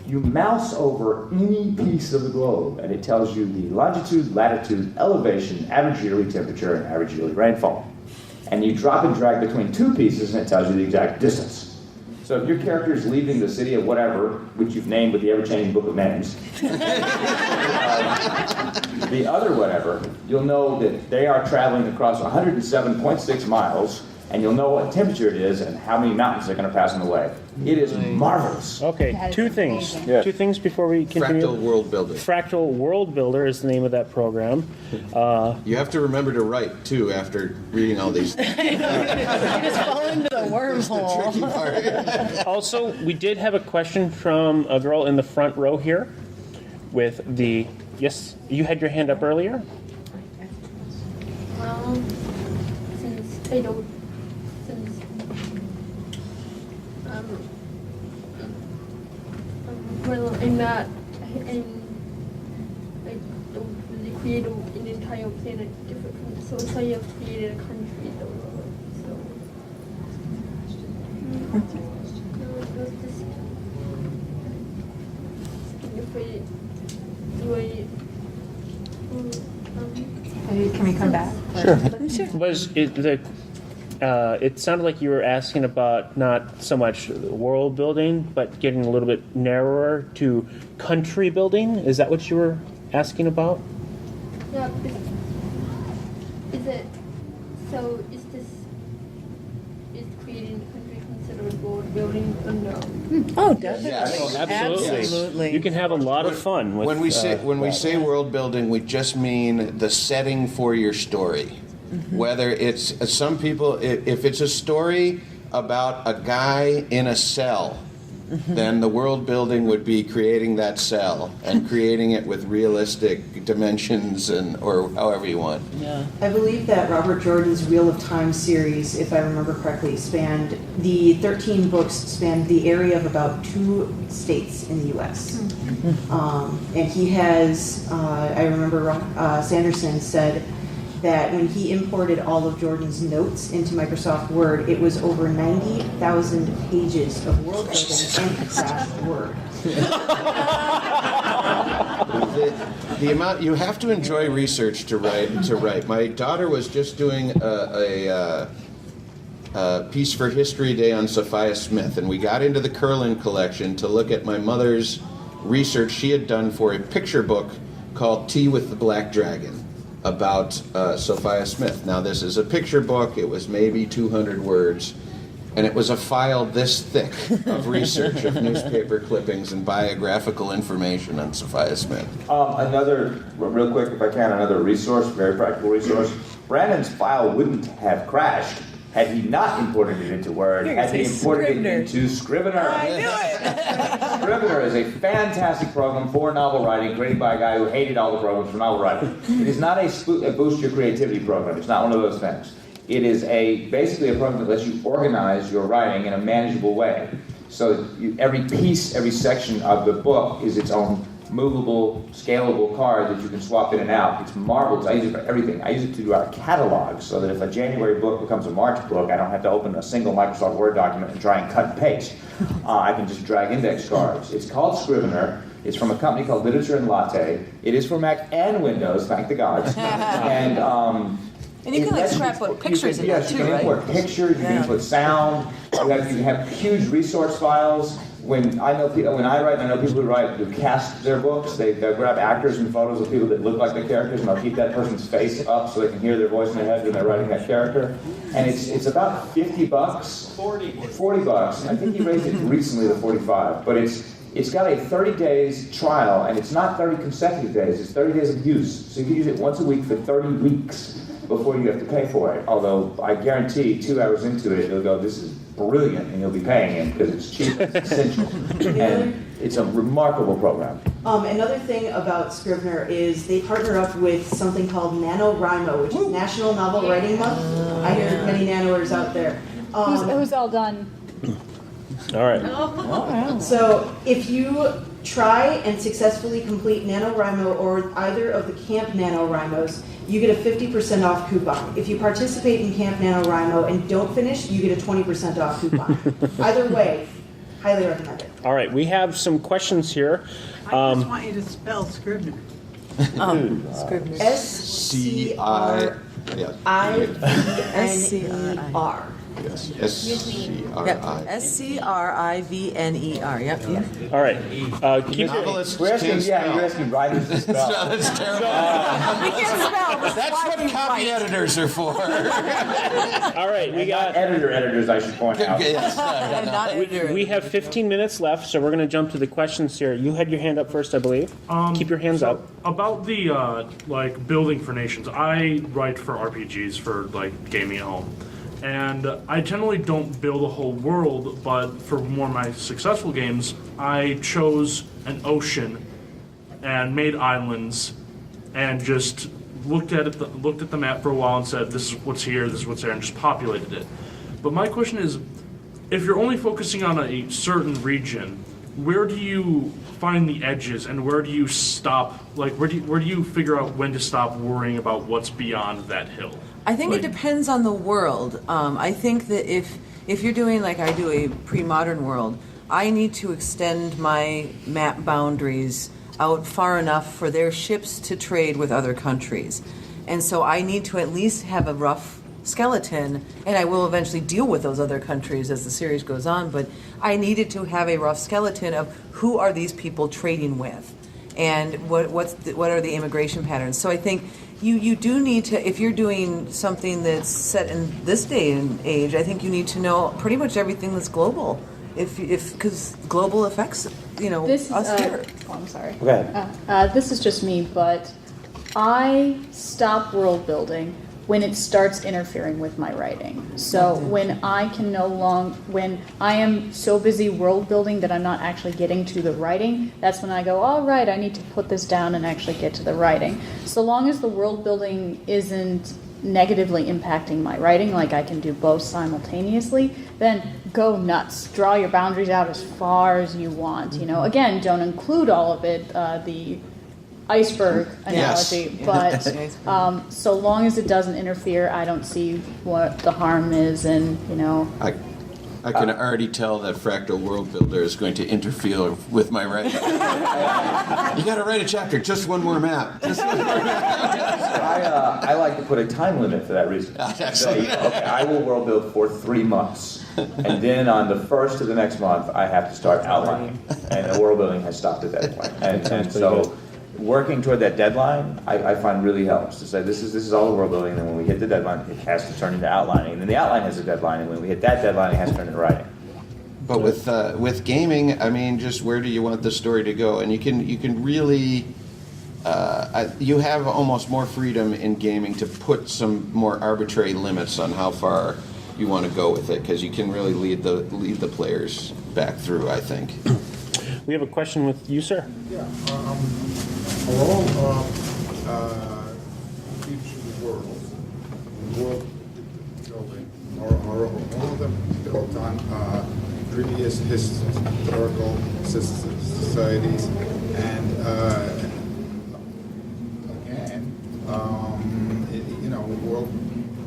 Speaker 2: you mouse over any piece of the globe, and it tells you the longitude, latitude, elevation, average yearly temperature, and average yearly rainfall. And you drop and drag between two pieces, and it tells you the exact distance. So if your character is leaving the city of whatever, which you've named with the ever-changing book of names, the other whatever, you'll know that they are traveling across 107.6 miles, and you'll know what temperature it is and how many mountains they're going to pass on the way. It is marvelous.
Speaker 1: Okay,
Speaker 6: That is
Speaker 1: two things.
Speaker 6: amazing.
Speaker 2: Yeah.
Speaker 1: Two things before we continue.
Speaker 4: Fractal World Builder.
Speaker 1: Fractal World Builder is the name of that program.
Speaker 4: You have to remember to write, too, after reading all these things.
Speaker 5: You just fall into the wormhole.
Speaker 4: Tricky part.
Speaker 1: Also, we did have a question from a girl in the front row here with the... Yes, you had your hand up earlier?
Speaker 9: Well, since I don't, well, I'm not, I don't really create an entire planet different from the source. I have created a country, though, so. No, it was just, if I, do I,
Speaker 3: Can we come back?
Speaker 1: Was it the... it sounded like you were asking about not so much world building, but getting a little bit narrower to country building. Is that what you were asking about?
Speaker 9: Yeah, is it, so is creating the country considered world building or no?
Speaker 5: Oh, definitely.
Speaker 4: Yes.
Speaker 5: Absolutely.
Speaker 1: You can have a lot of fun with
Speaker 4: When we say world building, we just mean the setting for your story. Whether it's some people, if it's a story about a guy in a cell, then the world building would be creating that cell and creating it with realistic dimensions or however you want.
Speaker 5: Yeah.
Speaker 3: I believe that Robert Jordan's Wheel of Time series, if I remember correctly, spanned the 13 books spanned the area of about 2 states in the U.S. And he has, I remember Sanderson said that when he imported all of Jordan's notes into Microsoft Word, it was over 90,000 pages of world building and he crashed Word.
Speaker 4: The amount you have to enjoy research to write. My daughter was just doing a piece for History Day on Sophia Smith, and we got into the Curlin collection to look at my mother's research she had done for a picture book called Tea with the Black Dragon about Sophia Smith. Now, this is a picture book. It was maybe 200 words, and it was a file this thick of research of newspaper clippings and biographical information on Sophia Smith.
Speaker 2: Another, real quick if I can, another resource, very practical resource. Brandon's file wouldn't have crashed had he not imported it into Word, had he imported it into Scrivener.
Speaker 5: I knew it!
Speaker 2: Scrivener is a fantastic program for novel writing, created by a guy who hated all the programs for novel writing. It is not a boost your creativity program. It's not one of those things. It is basically a program that lets you organize your writing in a manageable way. So every piece, every section of the book is its own movable, scalable card that you can swap in and out. It's marvelous. I use it for everything. I use it to do our catalog so that if a January book becomes a March book, I don't have to open a single Microsoft Word document and try and cut and paste. I can just drag index cards. It's called Scrivener. It's from a company called Literature and Latte. It is for Mac and Windows, thank the gods. And
Speaker 3: you can like scrapbook pictures in that too, right?
Speaker 2: You can import pictures, you can input sound, you have huge resource files. When I write, I know people who cast their books. They'll grab actors and photos of people that look like the characters, and they'll keep that person's face up so they can hear their voice in their head when they're writing that character. And it's about $50. $40. I think he raised it recently to 45. But it's got a 30 days trial, and it's not 30 consecutive days. It's 30 days of use. So you can use it once a week for 30 weeks before you have to pay for it. Although I guarantee 2 hours into it, you'll go, this is brilliant, and you'll be paying him because it's cheap, it's essential, and it's a remarkable program.
Speaker 3: Another thing about Scrivener is they partner up with something called NaNoWriMo, which is National Novel Writing Month. I hear many nanoers out there.
Speaker 6: Who's all done?
Speaker 1: All right.
Speaker 3: So if you try and successfully complete NaNoWriMo or either of the Camp NaNoWriMos, you get a 50% off coupon. If you participate in Camp NaNoWriMo and don't finish, you get a 20% off coupon. Either way, highly recommend it.
Speaker 1: All right, we have some questions here.
Speaker 10: I just want you to spell Scrivener.
Speaker 5: Scrivener.
Speaker 3: SCRIVNER.
Speaker 4: Yes. S-C-R-I.
Speaker 5: Yep. SCRIVNER. Yep.
Speaker 1: All right. Keep
Speaker 4: Novelists
Speaker 2: We're asking,
Speaker 4: can't
Speaker 2: yeah,
Speaker 4: spell.
Speaker 2: you're asking writers to spell.
Speaker 4: That's terrible.
Speaker 5: We can't spell.
Speaker 4: That's what copy editors are for.
Speaker 1: All right, we got.
Speaker 2: Editors, I should point out.
Speaker 4: Yes.
Speaker 5: Not editor.
Speaker 1: We have 15 minutes left, so we're going to jump to the questions here. You had your hand up first, I believe. Keep your hands up.
Speaker 11: About the like building for nations, I write for RPGs for like gaming at home, and I generally don't build a whole world. But for more of my successful games, I chose an ocean and made islands, and just looked at the map for a while and said, "This is what's here, this is what's there," and just populated it. But my question is, if you're only focusing on a certain region, where do you find the edges, and where do you stop? Like, where do you figure out when to stop worrying about what's beyond that hill?
Speaker 5: I think it depends on the world. I think that if you're doing like I do a pre-modern world, I need to extend my map boundaries out far enough for their ships to trade with other countries. And so I need to at least have a rough skeleton, and I will eventually deal with those other countries as the series goes on, but I needed to have a rough skeleton of who are these people trading with, and what are the immigration patterns. So I think you do need to, if you're doing something that's set in this day and age, I think you need to know pretty much everything that's global, because global affects
Speaker 6: This
Speaker 5: us
Speaker 6: is,
Speaker 5: here.
Speaker 6: Oh, I'm sorry.
Speaker 2: Go ahead.
Speaker 6: This is just me, but I stop world building when it starts interfering with my writing. So when I am so busy world building that I'm not actually getting to the writing, that's when I go, all right, I need to put this down and actually get to the writing. So long as the world building isn't negatively impacting my writing, like I can do both simultaneously, then go nuts. Draw your boundaries out as far as you want. Again, don't include all of it, the iceberg analogy, but so long as it doesn't interfere, I don't see what the harm is, and
Speaker 4: I can already tell that Fractal World Builder is going to interfere with my writing. You got to write a chapter, just one more map.
Speaker 2: I like to put a time limit for that reason. Say, okay, I will world build for 3 months, and then on the first of the next month, I have to start outlining, and the world building has stopped at that point. And so, working toward that deadline, I find really helps to say this is all the world building, and then when we hit the deadline, it has to turn into outlining, and then the outline has a deadline, and when we hit that deadline, it has to turn into writing.
Speaker 4: But with gaming, I mean, just where do you want the story to go? And you can really, you have almost more freedom in gaming to put some more arbitrary limits on how far you want to go with it, because you can really lead the players back through, I think.
Speaker 1: We have a question with you, sir.
Speaker 12: Yeah. Are all future world building, are all of them built on previous historical societies? And again, world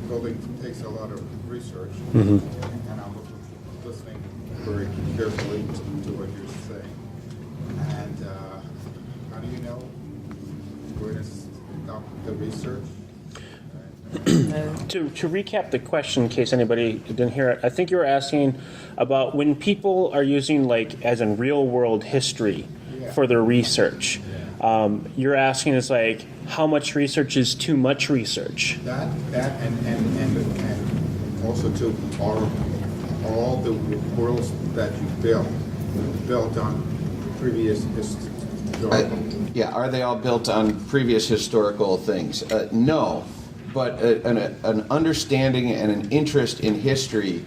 Speaker 12: building takes a lot of research, and I'm listening very carefully to what you're saying. And how do you know where to stop the research?
Speaker 1: To recap the question, in case anybody didn't hear it, I think you were asking about when people are using, like, as in real-world history for their research. You're asking is, like, how much research is too much research?
Speaker 12: That and also too, are all the worlds that you built on previous historical?
Speaker 4: Are they all built on previous historical things? No, but an understanding and an interest in history,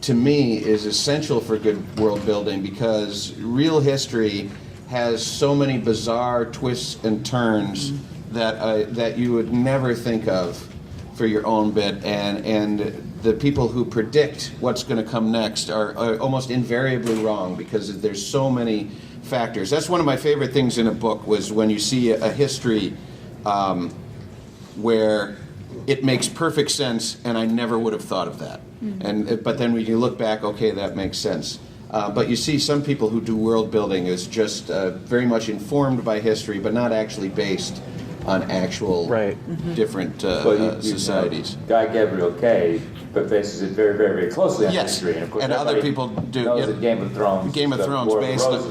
Speaker 4: to me, is essential for good world building, because real history has so many bizarre twists and turns that you would never think of for your own bit, and the people who predict what's going to come next are almost invariably wrong because there's so many factors. That's one of my favorite things in a book, was when you see a history where it makes perfect sense, and I never would have thought of that. But then when you look back, okay, that makes sense. But you see some people who do world building is just very much informed by history, but not actually based on actual different societies.
Speaker 2: Guy Gabriel Kay bases it very, very, very closely on history, and of course,
Speaker 4: other people do.
Speaker 2: Knows that Game of Thrones.
Speaker 4: Game of Thrones
Speaker 2: War
Speaker 4: based
Speaker 2: of the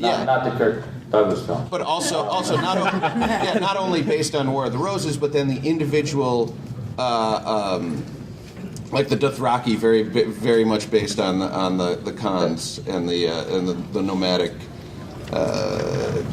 Speaker 2: Roses, not the Kirk Douglas film.
Speaker 4: But also not only based on War of the Roses, but then the individual, like the Dothraki, very much based on the Khans and the nomadic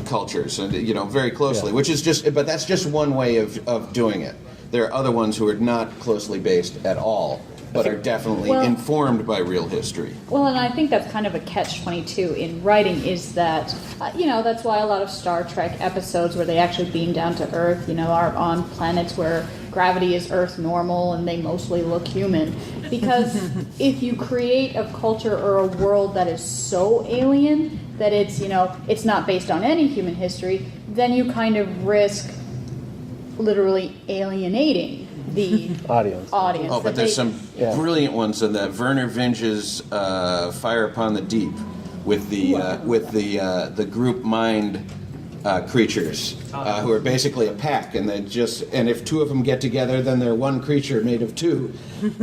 Speaker 4: cultures, and very closely. Which is but that's just one way of doing it. There are other ones who are not closely based at all, but are definitely informed by real history.
Speaker 6: Well, and I think that's kind of a catch-22 in writing, is that, that's why a lot of Star Trek episodes where they actually beam down to Earth, are on planets where gravity is Earth normal and they mostly look human. Because if you create a culture or a world that is so alien that it's not based on any human history, then you kind of risk literally alienating the audience.
Speaker 4: Oh, but there's some brilliant ones in that. Werner Vinge's Fire Upon the Deep with the group mind creatures who are basically a pack, and if two of them get together, then they're one creature made of two.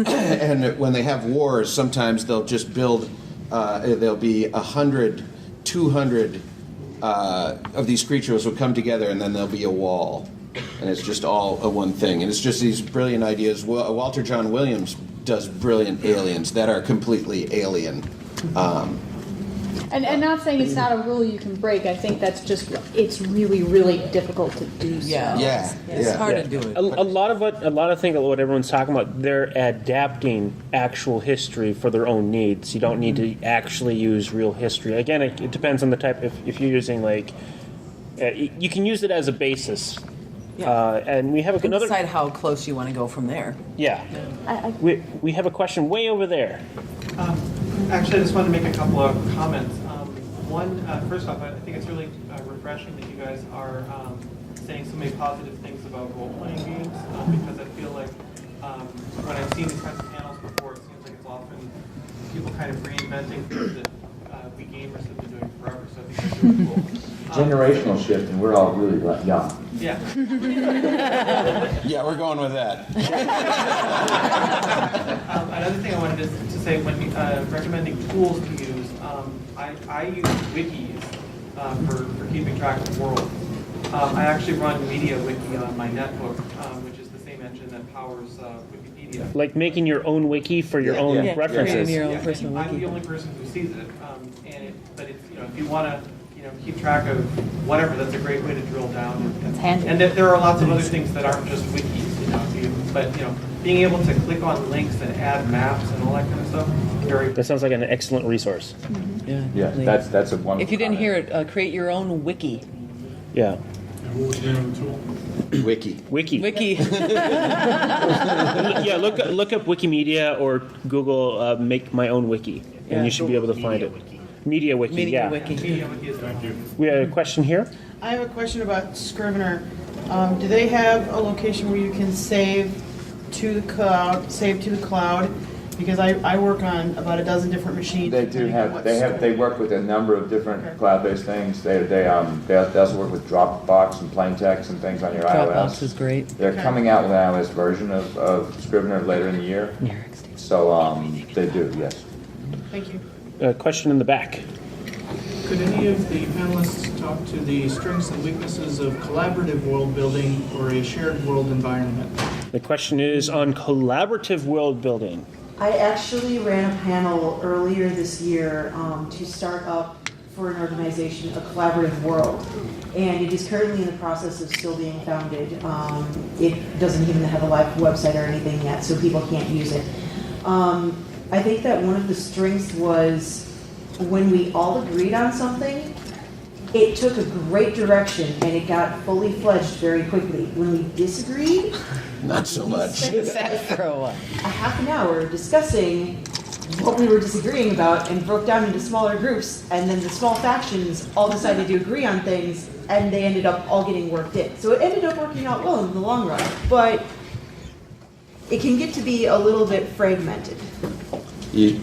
Speaker 4: And when they have wars, sometimes they'll just build. There'll be 100, 200 of these creatures will come together, and then there'll be a wall. And it's just all a one thing. And it's just these brilliant ideas. Walter John Williams does brilliant aliens that are completely alien.
Speaker 6: And not saying it's not a rule you can break. I think that's just, it's really, really difficult to do so.
Speaker 10: It's hard to do it.
Speaker 1: A lot of what everyone's talking about, they're adapting actual history for their own needs. You don't need to actually use real history. Again, it depends on the type. If you're using you can use it as a basis. And we have another.
Speaker 10: Decide how close you want to go from there.
Speaker 1: Yeah. We have a question way over there.
Speaker 13: Actually, I just wanted to make a couple of comments. One, first off, I think it's really refreshing that you guys are saying so many positive things about role-playing games, because I feel like when I've seen these kinds of panels before, it seems like it's often people kind of reinventing things that we gamers have been doing forever. So I think that's really cool.
Speaker 2: Generational shift, and we're all really young.
Speaker 13: Yeah.
Speaker 4: Yeah, we're going with that.
Speaker 13: Another thing I wanted to say, when recommending tools to use, I use wikis for keeping track of worlds. I actually run MediaWiki on my netbook, which is the same engine that powers Wikipedia.
Speaker 1: Like making your own wiki for your own references.
Speaker 10: Your own personal wiki.
Speaker 13: I'm the only person who sees it, but it's, if you want to keep track of whatever, that's a great way to drill down. And there are lots of other things that aren't just wikis, but being able to click on links and add maps and all that kind of stuff.
Speaker 1: That sounds like an excellent resource.
Speaker 10: Mm-hmm.
Speaker 2: Yeah, that's a wonderful.
Speaker 10: If you didn't hear it, create your own wiki.
Speaker 1: Yeah.
Speaker 11: And what was the name of the tool?
Speaker 4: Wiki.
Speaker 10: Wiki.
Speaker 1: Yeah, look up Wikimedia or Google make my own wiki, and you should be able to find it. MediaWiki, yeah.
Speaker 13: Thank you.
Speaker 1: We have a question here.
Speaker 7: I have a question about Scrivener. Do they have a location where you can save to the cloud? Because I work on about a dozen different machines.
Speaker 2: They do have. They work with a number of different cloud-based things. They also work with Dropbox and plain text and things on your iOS.
Speaker 10: Dropbox is great.
Speaker 2: They're coming out with an iOS version of Scrivener later in the year. So they do, yes.
Speaker 7: Thank you.
Speaker 1: Question in the back.
Speaker 14: Could any of the panelists talk to the strengths and weaknesses of collaborative world building or a shared world environment?
Speaker 1: The question is on collaborative world building.
Speaker 3: I actually ran a panel earlier this year to start up for an organization a collaborative world, and it is currently in the process of still being founded. It doesn't even have a live website or anything yet, so people can't use it. I think that one of the strengths was when we all agreed on something, it took a great direction and it got fully fledged very quickly. When we disagreed,
Speaker 4: Not so much.
Speaker 5: Sat for a while.
Speaker 3: a half an hour discussing what we were disagreeing about and broke down into smaller groups, and then the small factions all decided to agree on things, and they ended up all getting worked in. So it ended up working out well in the long run, but it can get to be a little bit fragmented.
Speaker 4: You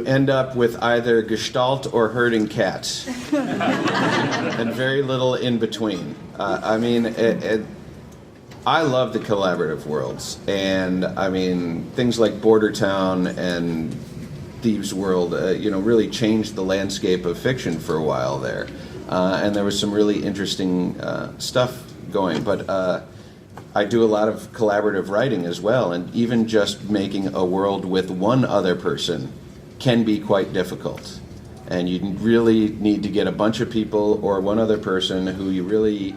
Speaker 4: end up with either Gestalt or herding cats, and very little in between. I mean, I love the collaborative worlds, and I mean things like Border Town and Thieves' World, really changed the landscape of fiction for a while there, and there was some really interesting stuff going. But I do a lot of collaborative writing as well, and even just making a world with one other person can be quite difficult. And you really need to get a bunch of people or one other person who you really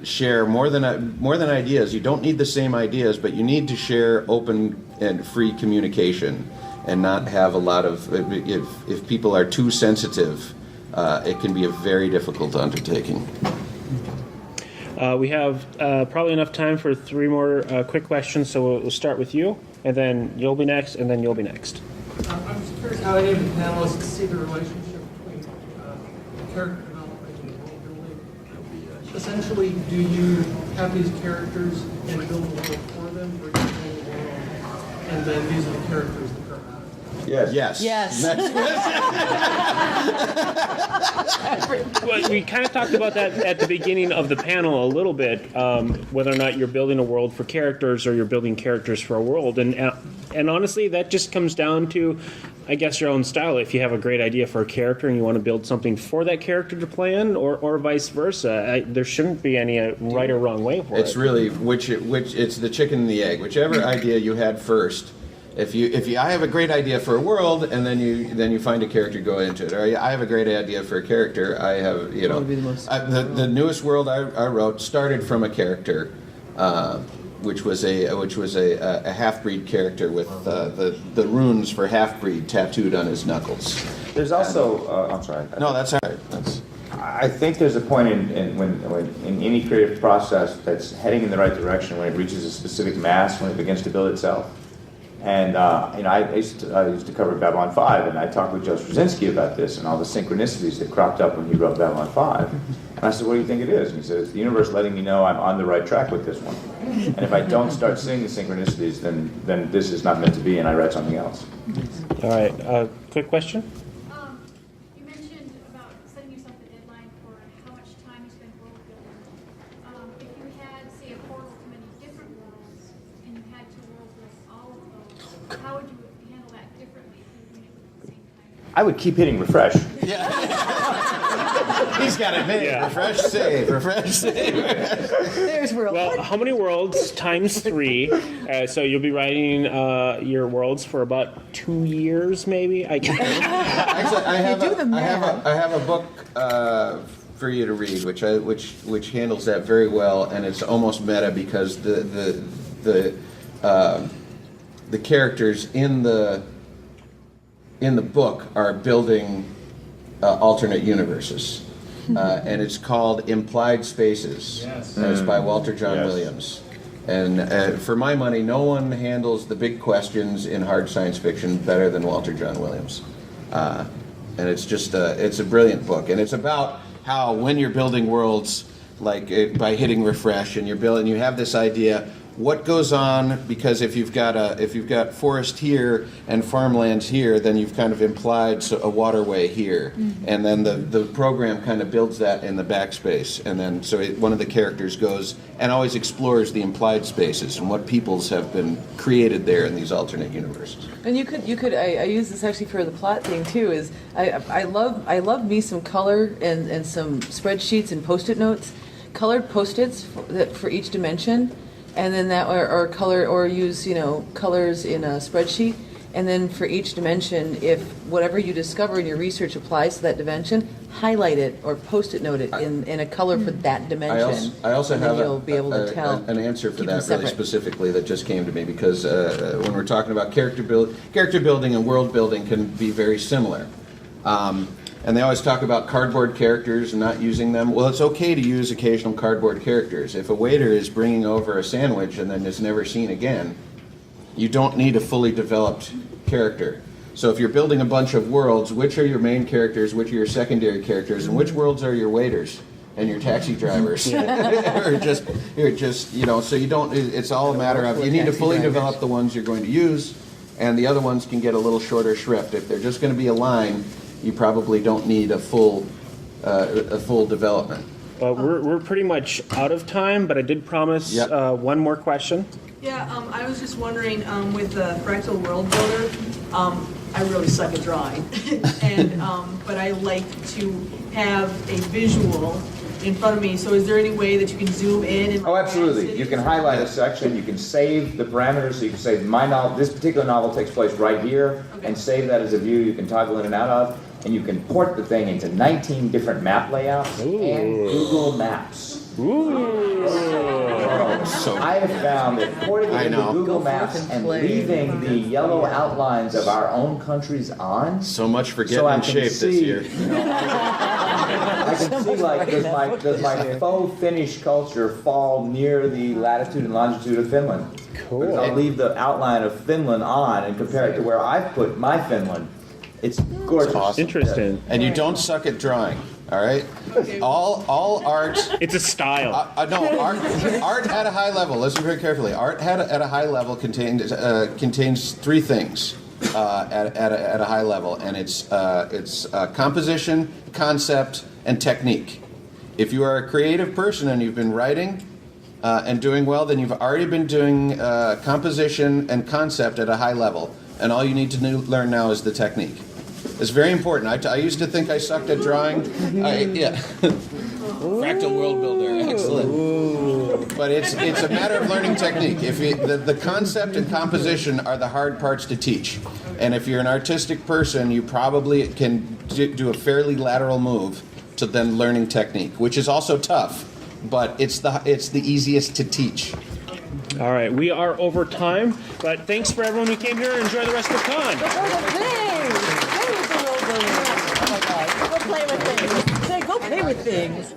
Speaker 4: share more than ideas. You don't need the same ideas, but you need to share open and free communication, and not have a lot of. If people are too sensitive, it can be a very difficult undertaking.
Speaker 1: We have probably enough time for 3 more quick questions, so we'll start with you, and then you'll be next, and then you'll be next.
Speaker 14: I'm just curious how any of the panelists see the relationship between character development and world building. Essentially, do you have these characters and build a world for them, or do you build a world and then these are the characters that come out?
Speaker 4: Yes.
Speaker 1: Well, we kind of talked about that at the beginning of the panel a little bit, whether or not you're building a world for characters or you're building characters for a world. And honestly, that just comes down to, I guess, your own style. If you have a great idea for a character and you want to build something for that character to play in, or vice versa, there shouldn't be any right or wrong way for it.
Speaker 4: It's really which it's the chicken and the egg. Whichever idea you had first. If I have a great idea for a world, and then you find a character to go into it, or I have a great idea for a character, I have the newest world I wrote started from a character, which was a half-breed character with the runes for half-breed tattooed on his knuckles.
Speaker 2: There's also I'm sorry.
Speaker 4: No, that's all right.
Speaker 2: I think there's a point when any creative process that's heading in the right direction when it reaches a specific mass, when it begins to build itself. And I used to cover Babylon 5, and I talked with Joe Straczynski about this and all the synchronicities that cropped up when he wrote Babylon 5. And I said, "What do you think it is?" And he said, "It's the universe letting me know I'm on the right track with this one. And if I don't start seeing the synchronicities, then this is not meant to be, and I write something else."
Speaker 1: All right. Quick question.
Speaker 9: You mentioned about setting yourself a deadline for how much time you spend world building. If you had, say, a portal to many different worlds, and you had to world build all of those, how would you handle that differently if you were doing it at the same time?
Speaker 2: I would keep hitting refresh.
Speaker 4: He's got it made. Yeah. Refresh, save.
Speaker 5: There's world.
Speaker 1: Well, how many worlds times 3? So you'll be writing your worlds for about 2 years, maybe.
Speaker 4: Actually, I have a book for you to read, which handles that very well, and it's almost meta because the characters in the book are building alternate universes. And it's called Implied Spaces.
Speaker 14: Yes.
Speaker 4: And it's by Walter John Williams. And for my money, no one handles the big questions in hard science fiction better than Walter John Williams. And it's just it's a brilliant book. And it's about how when you're building worlds, like by hitting refresh, and you have this idea, what goes on, because if you've got forest here and farmlands here, then you've kind of implied a waterway here, and then the program kind of builds that in the backspace, and then one of the characters goes and always explores the implied spaces and what peoples have been created there in these alternate universes.
Speaker 10: And you could I use this actually for the plot thing too. Is I love me some color and some spreadsheets and Post-it notes, colored Post-its for each dimension. And then or color, or use colors in a spreadsheet, and then for each dimension, if whatever you discover in your research applies to that dimension, highlight it or Post-it note it in a color for that dimension.
Speaker 4: I also
Speaker 10: and
Speaker 4: have
Speaker 10: then you'll be able to tell
Speaker 4: an answer for
Speaker 10: keep
Speaker 4: that
Speaker 10: them
Speaker 4: really
Speaker 10: separate.
Speaker 4: specifically that just came to me, because when we're talking about character building and world building can be very similar. And they always talk about cardboard characters and not using them. Well, it's okay to use occasional cardboard characters. If a waiter is bringing over a sandwich and then is never seen again, you don't need a fully developed character. So if you're building a bunch of worlds, which are your main characters, which are your secondary characters, and which worlds are your waiters and your taxi drivers? or just, you know, so you don't, it's all a matter of, you need to fully develop the ones you're going to use, and the other ones can get a little shorter shrift. If they're just going to be a line, you probably don't need a full development.
Speaker 1: We're pretty much out of time, but I did promise one more question.
Speaker 15: Yeah, I was just wondering, with the Fractal World Builder, I really suck at drawing, but I like to have a visual in front of me. So is there any way that you can zoom in? And
Speaker 2: Absolutely. You can highlight a section. You can save the parameters. So you can say my novel. This particular novel takes place right here, and save that as a view. You can toggle in and out of, and you can port the thing into 19 different map layouts and Google Maps. So I have found that porting it into Google Maps and leaving the yellow outlines of our own countries on.
Speaker 4: So much for getting in shape this year.
Speaker 2: I can see, like, does my faux Finnish culture fall near the latitude and longitude of Finland? Cool. Because I'll leave the outline of Finland on and compare it to where I've put my Finland. It's gorgeous.
Speaker 4: Awesome.
Speaker 1: Interesting.
Speaker 4: And you don't suck at drawing. All right. All art.
Speaker 1: It's a style.
Speaker 4: No, art at a high level. Listen very carefully. Art at a high level contains three things at a high level, and it's composition, concept, and technique. If you are a creative person and you've been writing and doing well, then you've already been doing composition and concept at a high level, and all you need to learn now is the technique. It's very important. I used to think I sucked at drawing. Fractal World Builder, excellent. But it's a matter of learning technique. If the concept and composition are the hard parts to teach, and if you're an artistic person, you probably can do a fairly lateral move to then learning technique, which is also tough, but it's the easiest to teach.
Speaker 1: All right, we are over time, but thanks for everyone who came here. Enjoy the rest of the con.
Speaker 5: Go play with things. Say, go play with things.